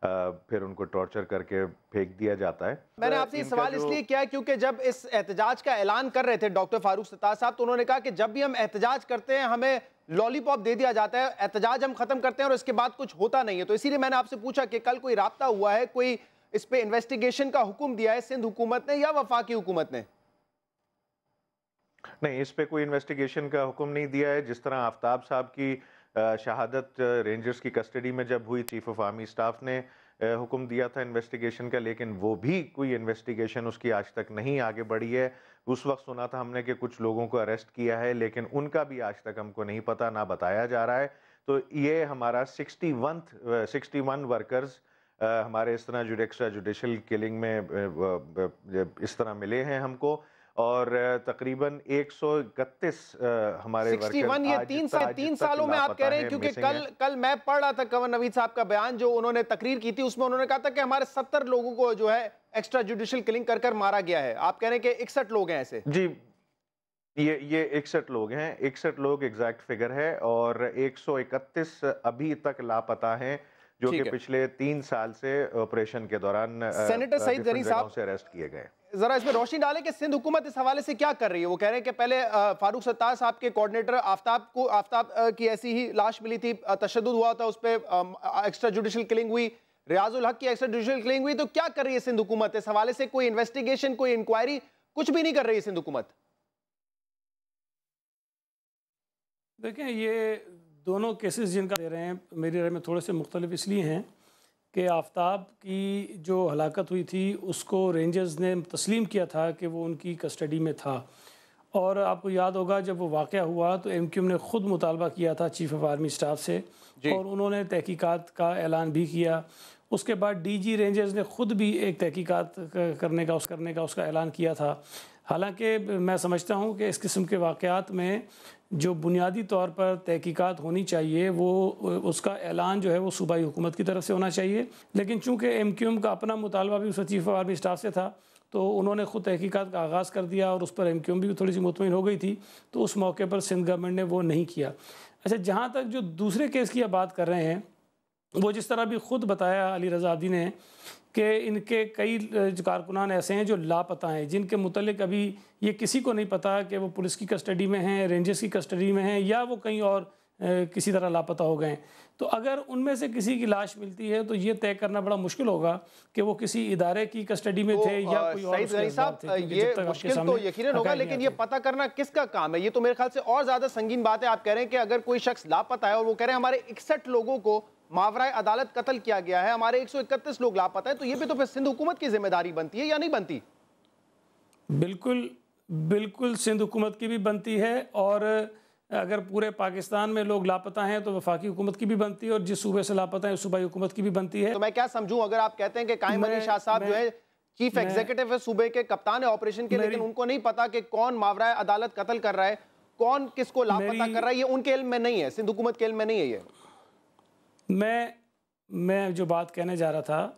S3: پھر ان کو ٹارچر کر کے پھینک دیا جاتا ہے.
S2: میں نے آپ سے یہ سوال اس لیے کیا ہے کیونکہ جب اس احتجاج کا اعلان کر رہے تھے ڈاکٹر فاروق ستار صاحب تو انہوں نے کہا کہ جب بھی ہم احتجاج کرتے ہیں ہمیں لالی پاپ دے دیا جاتا ہے, احتجاج ہم ختم کرتے ہیں اور اس کے بعد کچھ ہوتا نہیں ہے. تو اسی لیے میں نے آپ سے پوچھا کہ کل کوئی رابطہ ہوا ہے, کوئی اس پہ انویسٹیگیشن کا حکم دیا ہے سندھ حکومت نے یا وفاقی حکومت نے؟
S3: نہیں, اس پہ کوئی انویسٹیگیشن کا حکم نہیں دیا ہے. جس طرح آفتاب صاحب کی شہادت رینجرز کی کسٹڈی میں جب ہوئی, چیف آف آرمی سٹاف نے حکم دیا تھا انویسٹیگیشن کا, لیکن وہ بھی کوئی انویسٹیگیشن اس کی آج تک نہیں آگے بڑھی ہے. اس وقت سنا تھا ہم نے کہ کچھ لوگوں کو اریسٹ کیا ہے, لیکن ان کا بھی آج تک ہم کو نہیں پتا, نہ بتایا جا رہا ہے. تو یہ ہمارا 61 ورکرز ہمارے اس طرح ایکسٹرا جوڈیشل کلنگ میں اس طرح ملے ہیں ہم کو, اور تقریباً 131 ہمارے
S2: 61 یہ 3 سالوں میں آپ کہہ رہے ہیں, کیونکہ کل میں پڑھ رہا تھا کنور نوید صاحب کا بیان جو انہوں نے تقریر کی تھی, اس میں انہوں نے کہا تھا کہ ہمارے 70 لوگوں کو جو ہے ایکسٹرا جوڈیشل کلنگ کر کر مارا گیا ہے. آپ کہہ رہے ہیں کہ 61 لوگ ہیں ایسے؟
S3: جی, یہ 61 لوگ ہیں, 61 لوگ ایگزیکٹ فگر ہے, اور 131 ابھی تک لاپتہ ہیں جو کہ پچھلے 3 سال سے آپریشن کے دوران
S2: سینیٹر سعید غنی صاحب
S3: سے اریسٹ کیے گئے.
S2: ذرا اس میں روشنی ڈالیں کہ سندھ حکومت اس حوالے سے کیا کر رہی ہے. وہ کہہ رہے ہیں کہ پہلے فاروق ستار صاحب کے کوارڈینیٹر آفتاب کی ایسی ہی لاش ملی تھی, تشدد ہوا تھا, اس پہ ایکسٹرا جوڈیشل کلنگ ہوئی, ریاض الحق کی ایکسٹرا جوڈیشل کلنگ ہوئی. تو کیا کر رہی ہے سندھ حکومت اس حوالے سے؟ کوئی انویسٹیگیشن, کوئی انکوائری, کچھ بھی نہیں کر رہی ہے سندھ حکومت.
S4: دیکھیں یہ دونوں کیسز جن کا دے رہے ہیں میری رائے میں تھوڑے سے مختلف اس لیے ہیں کہ آفتاب کی جو ہلاکت ہوئی تھی اس کو رینجرز نے تسلیم کیا تھا کہ وہ ان کی کسٹڈی میں تھا, اور آپ کو یاد ہوگا جب وہ واقعہ ہوا تو MQM نے خود مطالبہ کیا تھا چیف آف آرمی سٹاف سے, اور انہوں نے تحقیقات کا اعلان بھی کیا. اس کے بعد DG رینجرز نے خود بھی ایک تحقیقات کرنے کا اس کا اعلان کیا تھا. حالانکہ میں سمجھتا ہوں کہ اس قسم کے واقعات میں جو بنیادی طور پر تحقیقات ہونی چاہیے وہ اس کا اعلان جو ہے وہ صوبائی حکومت کی طرف سے ہونا چاہیے, لیکن چونکہ MQM کا اپنا مطالبہ بھی اس کا چیف آف آرمی سٹاف سے تھا تو انہوں نے خود تحقیقات کا آغاز کر دیا, اور اس پر MQM بھی تھوڑی سی مطمئن ہو گئی تھی, تو اس موقع پر سندھ گورنمنٹ نے وہ نہیں کیا. اچھا, جہاں تک جو دوسرے کیس کی آپ بات کر رہے ہیں, وہ جس طرح بھی خود بتایا علی رضا عابدی نے کہ ان کے کئی کارکنان ایسے ہیں جو لاپتہ ہیں, جن کے متعلق ابھی یہ کسی کو نہیں پتا کہ وہ پولیس کی کسٹڈی میں ہیں, رینجرز کی کسٹڈی میں ہیں, یا وہ کہیں اور کسی طرح لاپتہ ہو گئے ہیں. تو اگر ان میں سے کسی کی لاش ملتی ہے تو یہ طے کرنا بڑا مشکل ہوگا کہ وہ کسی ادارے کی کسٹڈی میں تھے یا کوئی اور.
S2: سعید غنی صاحب, یہ مشکل تو یقیناً ہوگا, لیکن یہ پتہ کرنا کس کا کام ہے؟ یہ تو میرے خیال سے اور زیادہ سنگین بات ہے. آپ کہہ رہے ہیں کہ اگر کوئی شخص لاپتہ ہے اور وہ کہہ رہے ہیں ہمارے 61 لوگوں کو ماورائے عدالت قتل کیا گیا ہے, ہمارے 131 لوگ لاپتہ ہیں, تو یہ بھی تو پھر سندھ حکومت کی ذمہ داری بنتی ہے یا نہیں بنتی؟
S4: بالکل سندھ حکومت کی بھی بنتی ہے, اور اگر پورے پاکستان میں لوگ لاپتہ ہیں تو وفاقی حکومت کی بھی بنتی ہے, اور جس صوبے سے لاپتہ ہیں اس صوبائی حکومت کی بھی بنتی ہے.
S2: تو میں کیا سمجھوں اگر آپ کہتے ہیں کہ قائم علی شاہ صاحب جو ہے چیف ایگزیکٹو ہے صوبے کے, کپتان ہے آپریشن کے, لیکن ان کو نہیں پتا کہ کون ماورائے عدالت قتل کر رہا ہے, کون کس کو لاپتہ کر رہا ہے, یہ ان کے علم میں نہیں ہے, سندھ حکومت کے علم میں نہیں ہے. یہ
S4: میں جو بات کہنے جا رہا تھا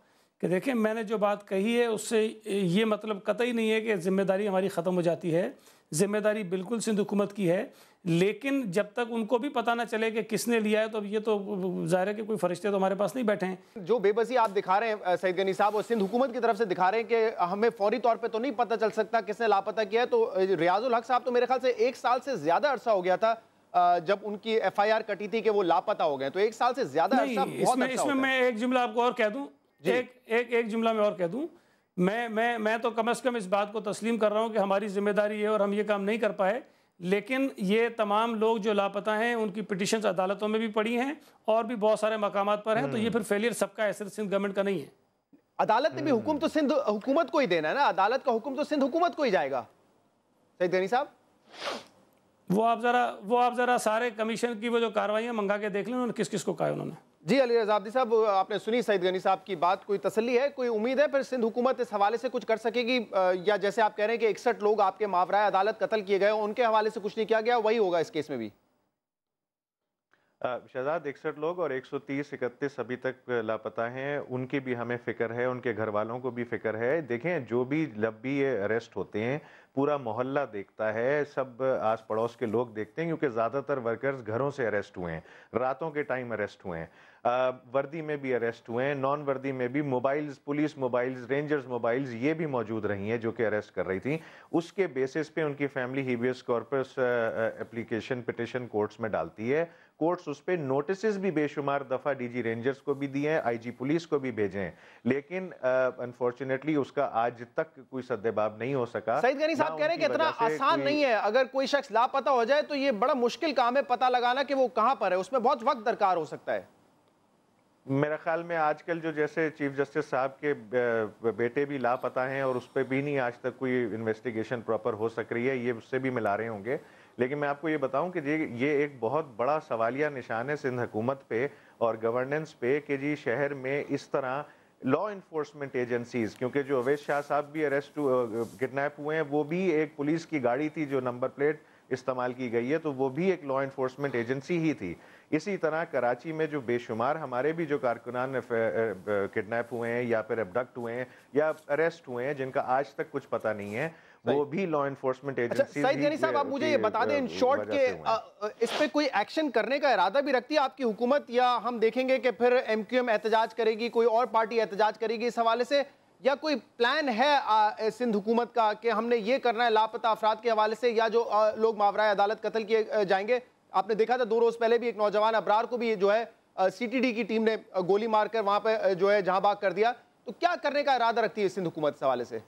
S4: کہ دیکھیں میں نے جو بات کہی ہے اس سے یہ مطلب قطعی نہیں ہے کہ ذمہ داری ہماری ختم ہو جاتی ہے. ذمہ داری بالکل سندھ حکومت کی ہے, لیکن جب تک ان کو بھی پتہ نہ چلے کہ کس نے لیا ہے تو یہ تو ظاہر ہے کہ کوئی فرشتے تو ہمارے پاس نہیں بیٹھے ہیں.
S2: جو بے بسی آپ دکھا رہے ہیں سعید غنی صاحب, اور سندھ حکومت کی طرف سے دکھا رہے ہیں کہ ہمیں فوری طور پہ تو نہیں پتہ چل سکتا کس نے لاپتہ کیا ہے, تو ریاض الحق صاحب تو میرے خیال سے 1 سال سے زیادہ عرصہ ہو گیا تھا جب ان کی FIR کٹی تھی کہ وہ لاپتہ ہو گئے, تو 1 سال سے زیادہ عرصہ بہت عرصہ ہوتا ہے.
S4: اس میں میں ایک جملہ آپ کو اور کہہ دوں, ایک جملہ میں اور کہہ دوں, میں تو کم از کم اس بات کو تسلیم کر رہا ہوں کہ ہماری ذمہ داری ہے اور ہم یہ کام نہیں کر پائے, لیکن یہ تمام لوگ جو لاپتہ ہیں ان کی پٹیشنز عدالتوں میں بھی پڑی ہیں اور بھی بہت سارے مقامات پر ہیں, تو یہ پھر فیلئر سب کا ہے, صرف سندھ گورنمنٹ کا نہیں ہے.
S2: عدالت نے بھی حکم تو سندھ حکومت کو ہی دینا ہے نا, عدالت کا حکم تو سندھ حکومت کو ہی جائے گا. سعید غنی صاحب
S4: وہ آپ ذرا سارے کمیشن کی وہ جو کارروائیاں منگا کے دیکھ لیں انہوں نے کس کس کو کہا انہوں نے.
S2: جی علی رضا عابدی صاحب، آپ نے سنی سعید غنی صاحب کی بات، کوئی تسلی ہے، کوئی امید ہے پھر سندھ حکومت اس حوالے سے کچھ کر سکے گی، یا جیسے آپ کہہ رہے ہیں کہ 61 لوگ آپ کے ماورائے عدالت قتل کیے گئے ان کے حوالے سے کچھ نہیں کیا گیا، وہی ہوگا اس کیس میں بھی؟
S3: شہزاد 61 لوگ اور 130-31 ابھی تک لاپتہ ہیں، ان کی بھی ہمیں فکر ہے، ان کے گھر والوں کو بھی فکر ہے. دیکھیں جو بھی جب بھی یہ اریسٹ ہوتے ہیں پورا محلہ دیکھتا ہے، سب آس پڑوس کے لوگ دیکھتے ہیں، کیونکہ زیادہ تر ورکرز گھروں سے اریسٹ ہوئے ہیں، راتوں کے ٹائم اریسٹ ہوئے ہیں، وردی میں بھی اریسٹ ہوئے ہیں، نان وردی میں بھی، mobiles, police mobiles, rangers mobiles یہ بھی موجود رہی ہیں جو کہ اریسٹ کر رہی تھیں. اس کے بیسس پہ ان کی family habeas corpus application petition courts میں ڈالتی ہے. کورٹس اس پہ نوٹسز بھی بے شمار دفعہ ڈی جی رینجرز کو بھی دیے ہیں، آئی جی پولیس کو بھی بھیجے ہیں، لیکن انفارچونیٹلی اس کا آج تک کوئی سدباب نہیں ہو سکا.
S2: سعید غنی صاحب کہہ رہے ہیں کہ اتنا آسان نہیں ہے، اگر کوئی شخص لاپتہ ہو جائے تو یہ بڑا مشکل کام ہے پتہ لگانا کہ وہ کہاں پر ہے، اس میں بہت وقت درکار ہو سکتا ہے.
S3: میرا خیال میں آج کل جو جیسے چیف جسٹس صاحب کے بیٹے بھی لاپتہ ہیں اور اس پہ بھی نہیں آج تک کوئی انویسٹیگیشن پراپر ہو سک رہی ہے، یہ اس سے بھی ملا رہے ہوں گے. لیکن میں آپ کو یہ بتاؤں کہ یہ ایک بہت بڑا سوالیہ نشان ہے سندھ حکومت پہ اور گورننس پہ کہ جی شہر میں اس طرح لا انفورسمنٹ ایجنسیز، کیونکہ جو اویس شاہ صاحب بھی کڈنیپ ہوئے ہیں وہ بھی ایک پولیس کی گاڑی تھی جو نمبر پلیٹ استعمال کی گئی ہے، تو وہ بھی ایک لا انفورسمنٹ ایجنسی ہی تھی. اسی طرح کراچی میں جو بے شمار ہمارے بھی جو کارکنان کڈنیپ ہوئے ہیں یا پھر ابڈکٹ ہوئے ہیں یا اریسٹ ہوئے ہیں جن کا آج تک کچھ پتہ نہیں ہے، وہ بھی law enforcement agency.
S2: Saeed Ghani صاحب آپ مجھے یہ بتا دیں ان شارٹ کہ اس پہ کوئی ایکشن کرنے کا ارادہ بھی رکھتی ہے آپ کی حکومت، یا ہم دیکھیں گے کہ پھر ایم کیو ایم احتجاج کرے گی، کوئی اور پارٹی احتجاج کرے گی اس حوالے سے، یا کوئی پلان ہے سندھ حکومت کا کہ ہم نے یہ کرنا ہے لاپتہ افراد کے حوالے سے، یا جو لوگ ماورائے عدالت قتل کیے جائیں گے؟ آپ نے دیکھا تھا 2 روز پہلے بھی ایک نوجوان ابرار کو بھی جو ہے سی ٹی ڈی کی ٹیم نے گولی مار کر وہاں پہ جو ہے جہاں بھاگ کر دیا. تو کیا کرنے کا ارادہ رکھتی ہے سندھ حکومت اس حوالے سے؟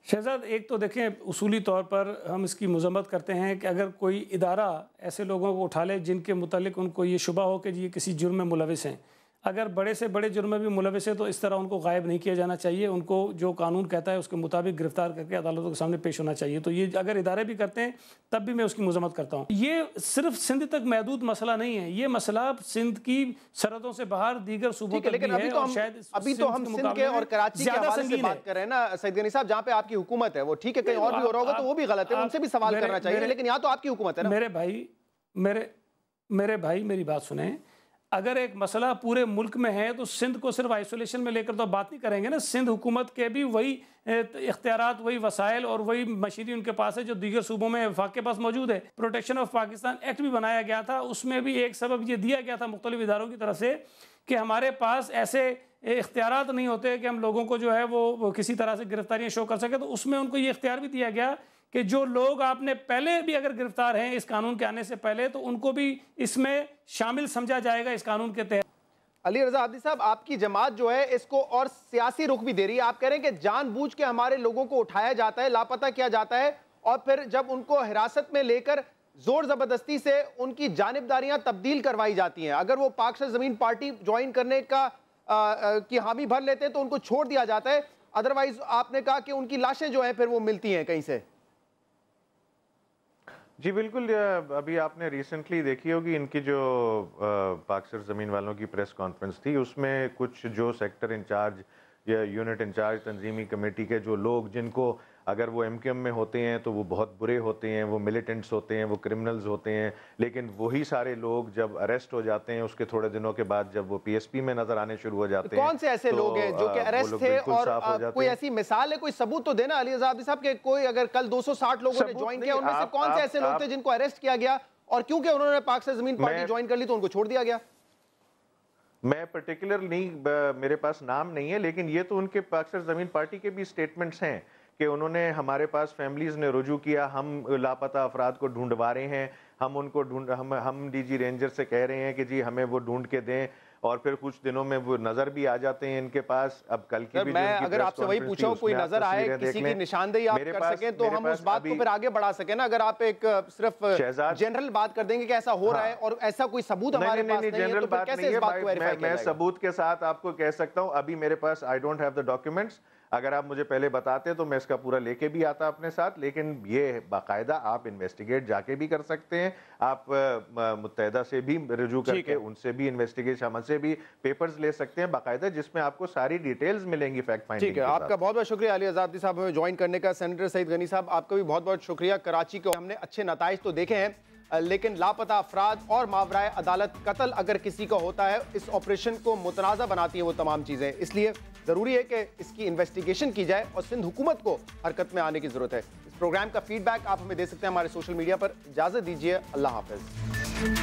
S4: شہزاد ایک تو دیکھیں اصولی طور پر ہم اس کی مذمت کرتے ہیں کہ اگر کوئی ادارہ ایسے لوگوں کو اٹھا لے جن کے متعلق ان کو یہ شبہ ہو کہ یہ کسی جرم میں ملوث ہیں، اگر بڑے سے بڑے جرم میں بھی ملوث ہے تو اس طرح ان کو غائب نہیں کیا جانا چاہیے، ان کو جو قانون کہتا ہے اس کے مطابق گرفتار کر کے عدالتوں کے سامنے پیش ہونا چاہیے. تو یہ اگر ادارے بھی کرتے ہیں تب بھی میں اس کی مذمت کرتا ہوں. یہ صرف سندھ تک محدود مسئلہ نہیں ہے، یہ مسئلہ سندھ کی سرحدوں سے باہر دیگر صوبوں تک بھی ہے، اور شاید
S2: ابھی تو ہم سندھ کے اور کراچی کے حوالے سے بات کر رہے ہیں نا سعید غنی صاحب، جہاں پہ آپ کی حکومت ہے وہ ٹھیک ہے، کہیں اور بھی ہو رہا ہوگا تو وہ بھی غلط ہے، ان سے بھی سوال کرنا چاہیے، لیکن یہاں تو آپ کی حکومت ہے نا.
S4: میرے بھائی میری بات سنیں، اگر ایک مسئلہ پورے ملک میں ہے تو سندھ کو صرف آئسولیشن میں لے کر تو بات نہیں کریں گے نا. سندھ حکومت کے بھی وہی اختیارات، وہی وسائل اور وہی مشینری ان کے پاس ہے جو دیگر صوبوں میں وفاق کے پاس موجود ہے. پروٹیکشن آف پاکستان ایکٹ بھی بنایا گیا تھا، اس میں بھی ایک سبب یہ دیا گیا تھا مختلف اداروں کی طرف سے کہ ہمارے پاس ایسے اختیارات نہیں ہوتے کہ ہم لوگوں کو جو ہے وہ کسی طرح سے گرفتاریاں شو کر سکے. تو اس میں ان کو یہ اختیار بھی دیا گیا کہ جو لوگ آپ نے پہلے بھی اگر گرفتار ہیں اس قانون کے آنے سے پہلے تو ان کو بھی اس میں شامل سمجھا جائے گا اس قانون کے تحت.
S2: علی رضا عابدی صاحب، آپ کی جماعت جو ہے اس کو اور سیاسی رخ بھی دے رہی ہے. آپ کہہ رہے ہیں کہ جان بوجھ کے ہمارے لوگوں کو اٹھایا جاتا ہے، لاپتہ کیا جاتا ہے، اور پھر جب ان کو حراست میں لے کر زور زبردستی سے ان کی جانبداریاں تبدیل کروائی جاتی ہیں. اگر وہ پاک سے زمین پارٹی جوائن کرنے کی حامی بھر لیتے ہیں تو ان کو چھوڑ دیا جاتا ہے، ادروائز آپ نے کہا کہ ان کی لاشیں جو ہیں پھر وہ ملتی ہیں کہیں سے.
S3: جی بالکل، ابھی آپ نے ریسنٹلی دیکھی ہوگی ان کی جو پاک سر زمین والوں کی پریس کانفرنس تھی، اس میں کچھ جو سیکٹر انچارج یا یونٹ انچارج تنظیمی کمیٹی کے جو لوگ جن کو اگر وہ ایم کیو ایم میں ہوتے ہیں تو وہ بہت برے ہوتے ہیں، وہ ملیٹنٹس ہوتے ہیں، وہ کرمنلز ہوتے ہیں، لیکن وہی سارے لوگ جب اریسٹ ہو جاتے ہیں اس کے تھوڑے دنوں کے بعد جب وہ پی ایس پی میں نظر آنے شروع ہو جاتے ہیں.
S2: کون سے ایسے لوگ ہیں جو کہ اریسٹ تھے، اور کوئی ایسی مثال ہے، کوئی ثبوت تو دینا علی رضا عابدی صاحب کہ کوئی اگر کل 260 لوگوں نے جوائن کیا ان میں سے کون سے ایسے لوگ تھے جن کو اریسٹ کیا گیا، اور کیونکہ انہوں نے پاک سے زمین پارٹی جوائن کر لی تو ان کو چھوڑ دیا گیا؟
S3: میں پرٹیکولر نہیں، میرے پاس نام نہیں ہے، لیکن یہ تو ان کے پاک سر زمین پارٹی کے بھی سٹیٹمنٹس ہیں کہ انہوں نے ہمارے پاس فیملیز نے رجوع کیا، ہم لاپتہ افراد کو ڈھونڈوا رہے ہیں، ہم ان کو ہم ڈی جی رینجر سے کہہ رہے ہیں کہ جی ہمیں وہ ڈھونڈ کے دیں، اور پھر کچھ دنوں میں وہ نظر بھی آ جاتے ہیں ان کے پاس. اب کل کی بھی
S2: میں اگر آپ سے وہی پوچھوں کوئی نظر آئے، کسی کی نشاندہی آپ کر سکیں تو ہم اس بات کو پھر آگے بڑھا سکیں نا. اگر آپ ایک صرف جنرل بات کر دیں گے کہ ایسا ہو رہا ہے اور ایسا کوئی ثبوت ہمارے پاس نہیں ہے تو پھر کیسے اس بات کو ویریفائی کیا جائے گا؟
S3: میں ثبوت کے ساتھ آپ کو کہہ سکتا ہوں، ابھی میرے پاس I don't have the documents. اگر آپ مجھے پہلے بتاتے تو میں اس کا پورا لے کے بھی آتا اپنے ساتھ، لیکن یہ باقاعدہ آپ انویسٹیگیٹ جا کے بھی کر سکتے ہیں، آپ متحدہ سے بھی رجوع کر کے ان سے بھی انویسٹیگیشن ہم سے بھی پیپرز لے سکتے ہیں باقاعدہ، جس میں آپ کو ساری ڈیٹیلز ملیں گی فیکٹ فائنڈنگ
S2: ٹھیک ہے، آپ کا بہت بہت شکریہ علی اعزازی صاحب ہمیں جوائن کرنے کا۔ سینیٹر سعید غنی صاحب آپ کا بھی بہت بہت شکریہ۔ کراچی کو ہم نے اچھے نتائج تو دیکھے ہیں، لیکن لاپتہ افراد اور ماورائے عدالت قتل اگر کسی کا ہوتا ہے، اس آپریشن کو متنازع بناتی ہیں وہ تمام چیزیں، اس لیے ضروری ہے کہ اس کی انویسٹیگیشن کی جائے اور سندھ حکومت کو حرکت میں آنے کی ضرورت ہے۔ اس پروگرام کا فیڈ بیک آپ ہمیں دے سکتے ہیں ہمارے سوشل میڈیا پر۔ اجازت دیجیے، اللہ حافظ۔